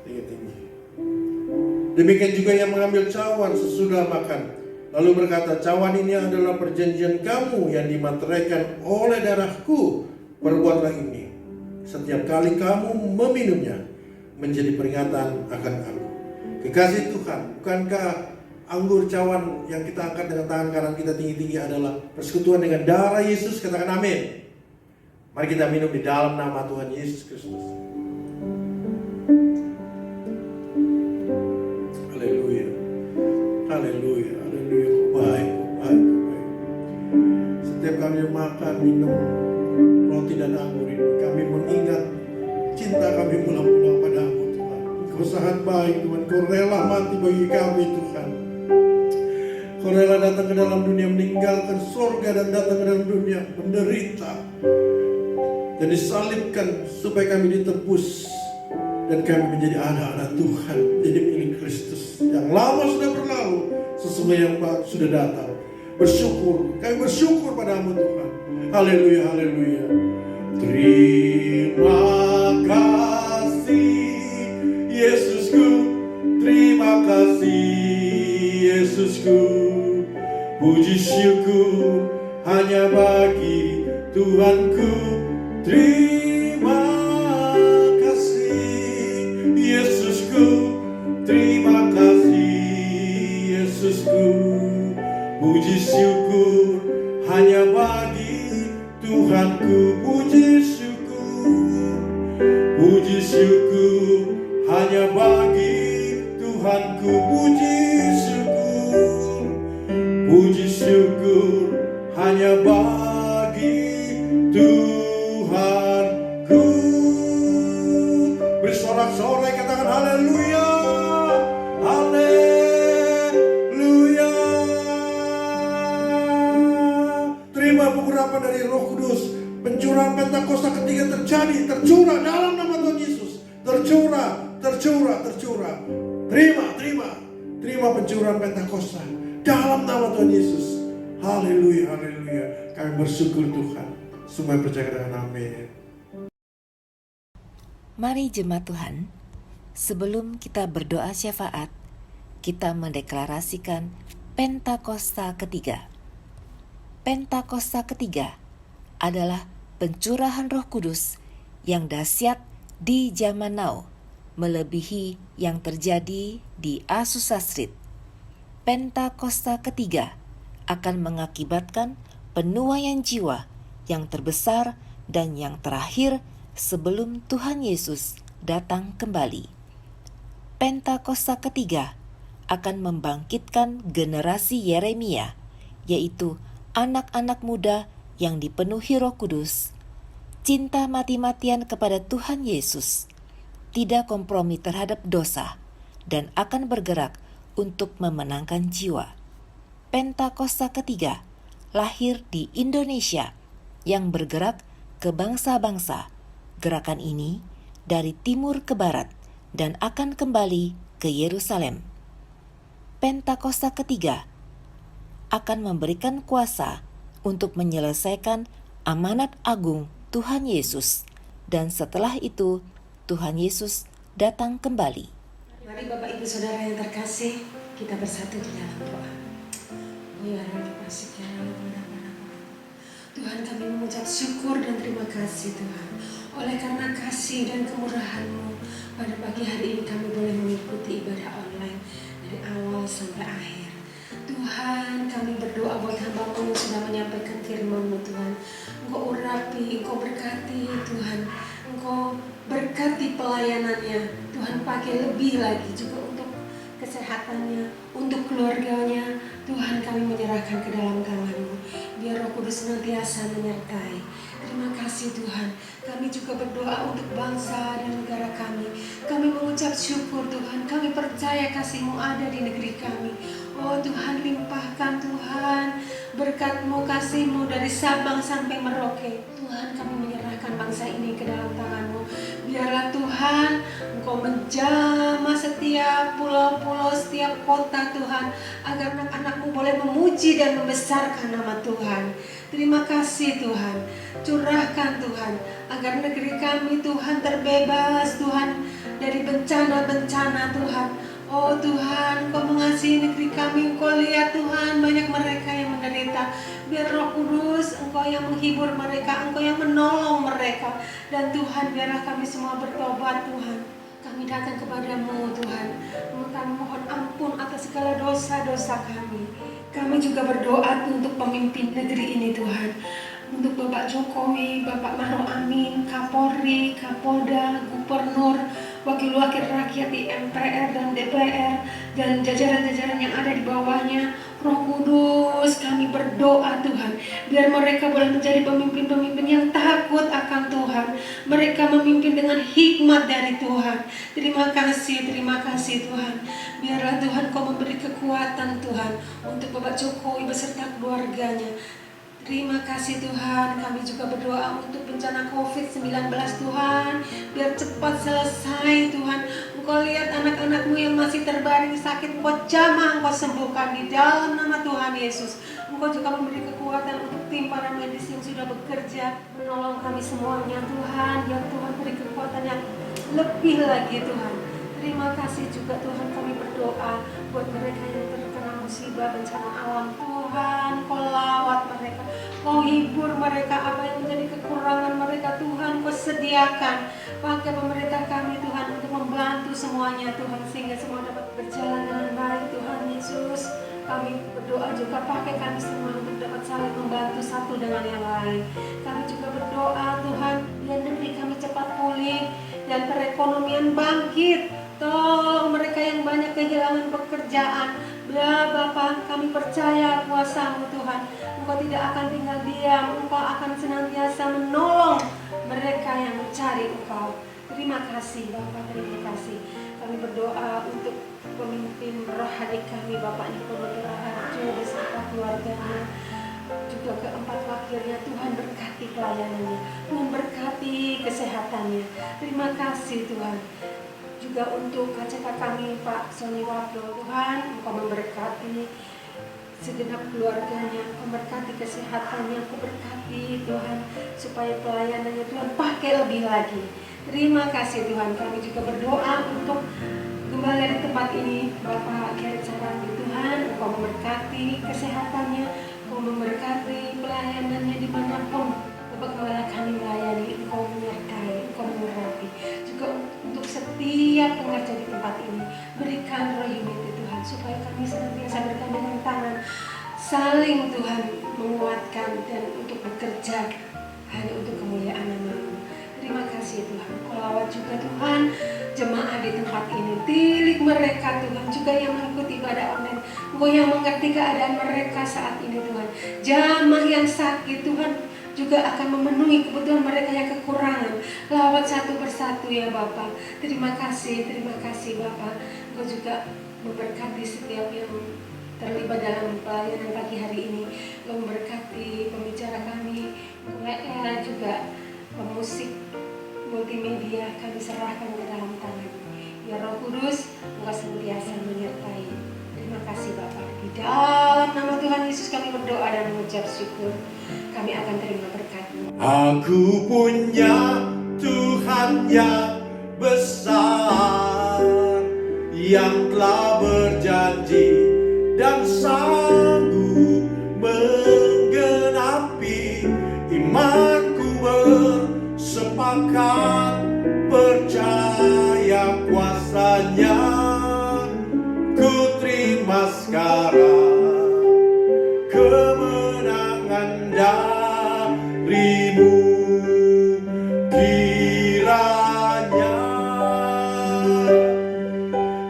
tinggi-tinggi. Demikian juga yang mengambil cawan sesudah makan, lalu berkata, cawan ini adalah perjanjian kamu yang dimateraikan oleh darahku. Perbuatlah ini setiap kali kamu meminumnya menjadi peringatan akan aku. Kekasih Tuhan, bukankah anggur cawan yang kita angkat dengan tangan kanan kita tinggi-tinggi adalah persekutuan dengan darah Yesus? Katakan amin. Mari kita minum di dalam nama Tuhan Yesus Kristus. Haleluya. Haleluya. Haleluya. Baik, baik, baik. Setiap kami makan, minum roti dan anggur ini, kami mengingat cinta kami mula-mula padamu Tuhan. Kau sangat baik Tuhan. Kau rela mati bagi kami Tuhan. Kau rela datang ke dalam dunia, meninggalkan surga dan datang ke dalam dunia menderita dan disalibkan supaya kami ditebus dan kami menjadi anak-anak Tuhan, jadi milik Kristus. Yang lama sudah berlalu, sesungguhnya yang baru sudah datang. Bersyukur, kami bersyukur padamu Tuhan. Haleluya, haleluya. Terima kasih Yesusku, terima kasih Yesusku. Puji syukur hanya bagi Tuhanku. Terima kasih Yesusku, terima kasih Yesusku. Puji syukur hanya bagi Tuhanku. Puji syukur hanya bagi Tuhanku. Puji syukur hanya bagi Tuhanku. Beri sorak-sorai, katakan haleluya, haleluya. Terima pengurapan dari Roh Kudus. Pencurahan Pentakosta ketiga terjadi, tercurah dalam nama Tuhan Yesus. Tercurah. Terima pencurahan Pentakosta dalam nama Tuhan Yesus. Haleluya, haleluya. Kami bersyukur Tuhan. Semua yang percaya dengan amin. Mari jemaat Tuhan, sebelum kita berdoa syafaat, kita mendeklarasikan Pentakosta ketiga. Pentakosta ketiga adalah pencurahan Roh Kudus yang dahsyat di zaman now, melebihi yang terjadi di Azusa Street. Pentakosta ketiga akan mengakibatkan penuaian jiwa yang terbesar dan yang terakhir sebelum Tuhan Yesus datang kembali. Pentakosta ketiga akan membangkitkan generasi Yeremia, yaitu anak-anak muda yang dipenuhi Roh Kudus, cinta mati-matian kepada Tuhan Yesus, tidak kompromi terhadap dosa, dan akan bergerak untuk memenangkan jiwa. Pentakosta ketiga lahir di Indonesia yang bergerak ke bangsa-bangsa. Gerakan ini dari timur ke barat dan akan kembali ke Yerusalem. Pentakosta ketiga akan memberikan kuasa untuk menyelesaikan amanat agung Tuhan Yesus, dan setelah itu Tuhan Yesus datang kembali. Mari Bapak Ibu Saudara yang terkasih, kita bersatu di dalam doa. Tuhan, kami mengucap syukur dan terima kasih Tuhan. Oleh karena kasih dan kemurahan-Mu, pada pagi hari ini kami boleh mengikuti ibadah online dari awal sampai akhir. Tuhan, kami berdoa buat hamba-Mu yang sudah menyampaikan firman-Mu Tuhan. Engkau urapi, Engkau berkati Tuhan. Engkau berkati pelayanannya. Tuhan pakai lebih lagi juga untuk kesehatannya, untuk keluarganya. Tuhan, kami menyerahkan ke dalam tangan-Mu. Biar Roh Kudus senantiasa menyertai. Terima kasih Tuhan. Kami juga berdoa untuk bangsa dan negara kami. Kami mengucap syukur Tuhan. Kami percaya kasih-Mu ada di negeri kami. Oh Tuhan, limpahkan Tuhan berkat-Mu, kasih-Mu dari Sabang sampai Merauke. Tuhan, kami menyerahkan bangsa ini ke dalam tangan-Mu. Biarlah Tuhan Engkau menjamah setiap pulau-pulau, setiap kota Tuhan, agar anak-anak-Mu boleh memuji dan membesarkan nama Tuhan. Terima kasih Tuhan. Curahkan Tuhan agar negeri kami Tuhan terbebas Tuhan dari bencana-bencana Tuhan. Oh Tuhan, Engkau mengasihi negeri kami. Engkau lihat Tuhan banyak mereka yang menderita. Biar Roh Kudus Engkau yang menghibur mereka, Engkau yang menolong mereka. Dan Tuhan, biarlah kami semua bertobat Tuhan. Kami datang kepadamu Tuhan. Kami mohon ampun atas segala dosa-dosa kami. Kami juga berdoa untuk pemimpin negeri ini Tuhan. Untuk Bapak Jokowi, Bapak Maruf Amin, Kapolri, Kapolda, Gubernur, wakil-wakil rakyat di MPR dan DPR, dan jajaran-jajaran yang ada di bawahnya. Roh Kudus, kami berdoa Tuhan, biar mereka boleh menjadi pemimpin-pemimpin yang takut akan Tuhan. Mereka memimpin dengan hikmat dari Tuhan. Terima kasih Tuhan. Biarlah Tuhan Kau memberi kekuatan Tuhan untuk Bapak Jokowi beserta keluarganya. Terima kasih Tuhan. Kami juga berdoa untuk bencana COVID-19 Tuhan, biar cepat selesai Tuhan. Engkau lihat anak-anak-Mu yang masih terbaring sakit, Engkau jamah, Engkau sembuhkan di dalam nama Tuhan Yesus. Engkau juga memberi kekuatan untuk tim para medis yang sudah bekerja menolong kami semuanya Tuhan. Biar Tuhan beri kekuatan yang lebih lagi Tuhan. Terima kasih juga Tuhan, kami berdoa buat mereka yang terkena musibah bencana alam Tuhan. Kau lawat mereka, Kau hibur mereka, apa yang menjadi kekurangan mereka Tuhan Kau sediakan. Pakai pemerintah kami Tuhan untuk membantu semuanya Tuhan, sehingga semua dapat berjalan dengan baik Tuhan Yesus. Kami berdoa juga pakai kami semua untuk dapat saling membantu satu dengan yang lain. Kami juga berdoa Tuhan, biar negeri kami cepat pulih dan perekonomian bangkit. Tolong mereka yang banyak kehilangan pekerjaan. Ya Bapa, kami percaya kuasa-Mu Tuhan. Engkau tidak akan tinggal diam. Engkau akan senantiasa menolong mereka yang mencari Engkau. Terima kasih Bapa, terima kasih. Kami berdoa untuk pemimpin rohani kami, Bapak Niko Raharjo beserta keluarganya, juga keempat wakilnya. Tuhan berkati pelayanannya, Tuhan berkati kesehatannya. Terima kasih Tuhan. Juga untuk KCK kami Pak Sony Wabdo, Tuhan Engkau memberkati segenap keluarganya, Engkau memberkati kesehatannya, Engkau berkati Tuhan supaya pelayanannya Tuhan pakai lebih lagi. Terima kasih Tuhan. Kami juga berdoa untuk gembala di tempat ini Bapak Gary Sarandi, Tuhan Engkau memberkati kesehatannya, Engkau memberkati pelayanannya dimanapun Bapak gembala kami melayani. Engkau menyertai, Engkau mengurapi. Juga untuk setiap pengerja di tempat ini, berikan roh unity Tuhan, supaya kami senantiasa bergandengan tangan, saling Tuhan menguatkan dan untuk bekerja hanya untuk kemuliaan nama-Mu. Terima kasih Tuhan. Lawat juga Tuhan jemaah di tempat ini, tilik mereka Tuhan, juga yang mengikuti ibadah online. Engkau yang mengerti keadaan mereka saat ini Tuhan. Jamaah yang sakit Tuhan juga akan memenuhi kebutuhan mereka yang kekurangan. Lawat satu persatu ya Bapak. Terima kasih Bapak. Engkau juga memberkati setiap yang terlibat dalam pelayanan pagi hari ini. Engkau memberkati pembicara kami, juga pemusik multimedia, kami serahkan ke dalam tangan. Ya Roh Kudus, Engkau senantiasa menyertai. Terima kasih Bapak. Di dalam nama Tuhan Yesus kami berdoa dan mengucap syukur. Kami akan terima berkat-Mu. Aku punya Tuhan yang besar, yang telah berjanji dan sanggup menggenapi akan percaya kuasa-Nya. Ku terima sekarang kemenangan dari-Mu. Kiranya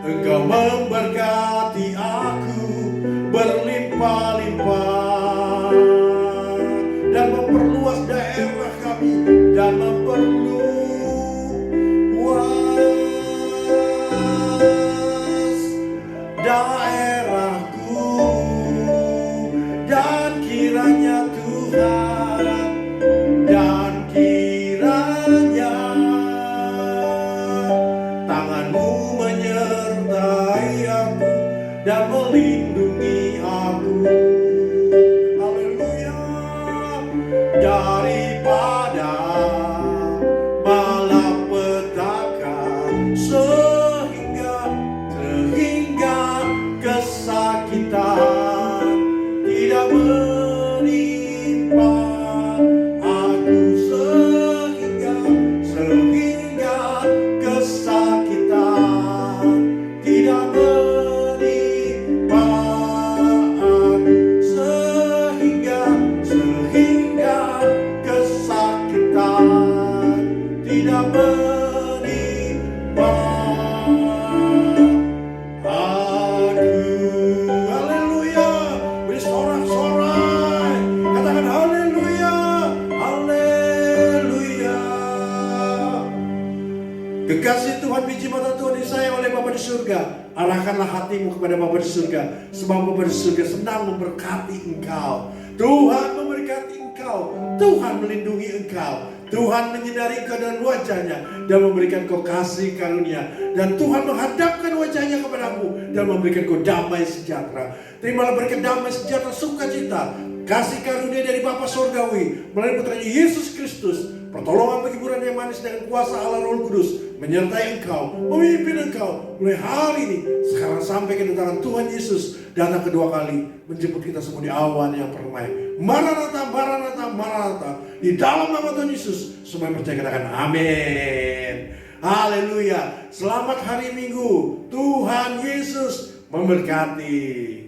Engkau memberkati aku berlimpah-limpah dan memperluas daerah kami dan memperluas daerahku. Dan kiranya Tuhan, dan kiranya tangan-Mu menyertai aku dan melindungi aku. Haleluya. Daripada malapetaka sehingga kesakitan tidak menimpa aku, sehingga kesakitan tidak menimpa aku, sehingga kesakitan tidak menimpa aku. Haleluya. Beri sorak-sorai, katakan haleluya, haleluya. Kekasih Tuhan, biji mata Tuhan disayang oleh Bapa di surga, arahkanlah hatimu kepada Bapa di surga, sebab Bapa di surga sedang memberkati engkau. Tuhan memberkati engkau, Tuhan melindungi engkau, Tuhan menyinari engkau dengan wajah-Nya dan memberikan kau kasih karunia, dan Tuhan menghadapkan wajah-Nya kepadamu dan memberikan kau damai sejahtera. Terimalah berkat damai sejahtera, sukacita, kasih karunia dari Bapa Surgawi melalui Putra Yesus Kristus, pertolongan penghiburan yang manis dengan kuasa Allah Roh Kudus menyertai engkau, memimpin engkau mulai hari ini, sekarang sampai kedatangan Tuhan Yesus datang kedua kali menjemput kita semua di awan yang permai. Maranatha, Maranatha, Maranatha. Di dalam nama Tuhan Yesus semua yang percaya katakan amin. Haleluya. Selamat hari Minggu. Tuhan Yesus memberkati.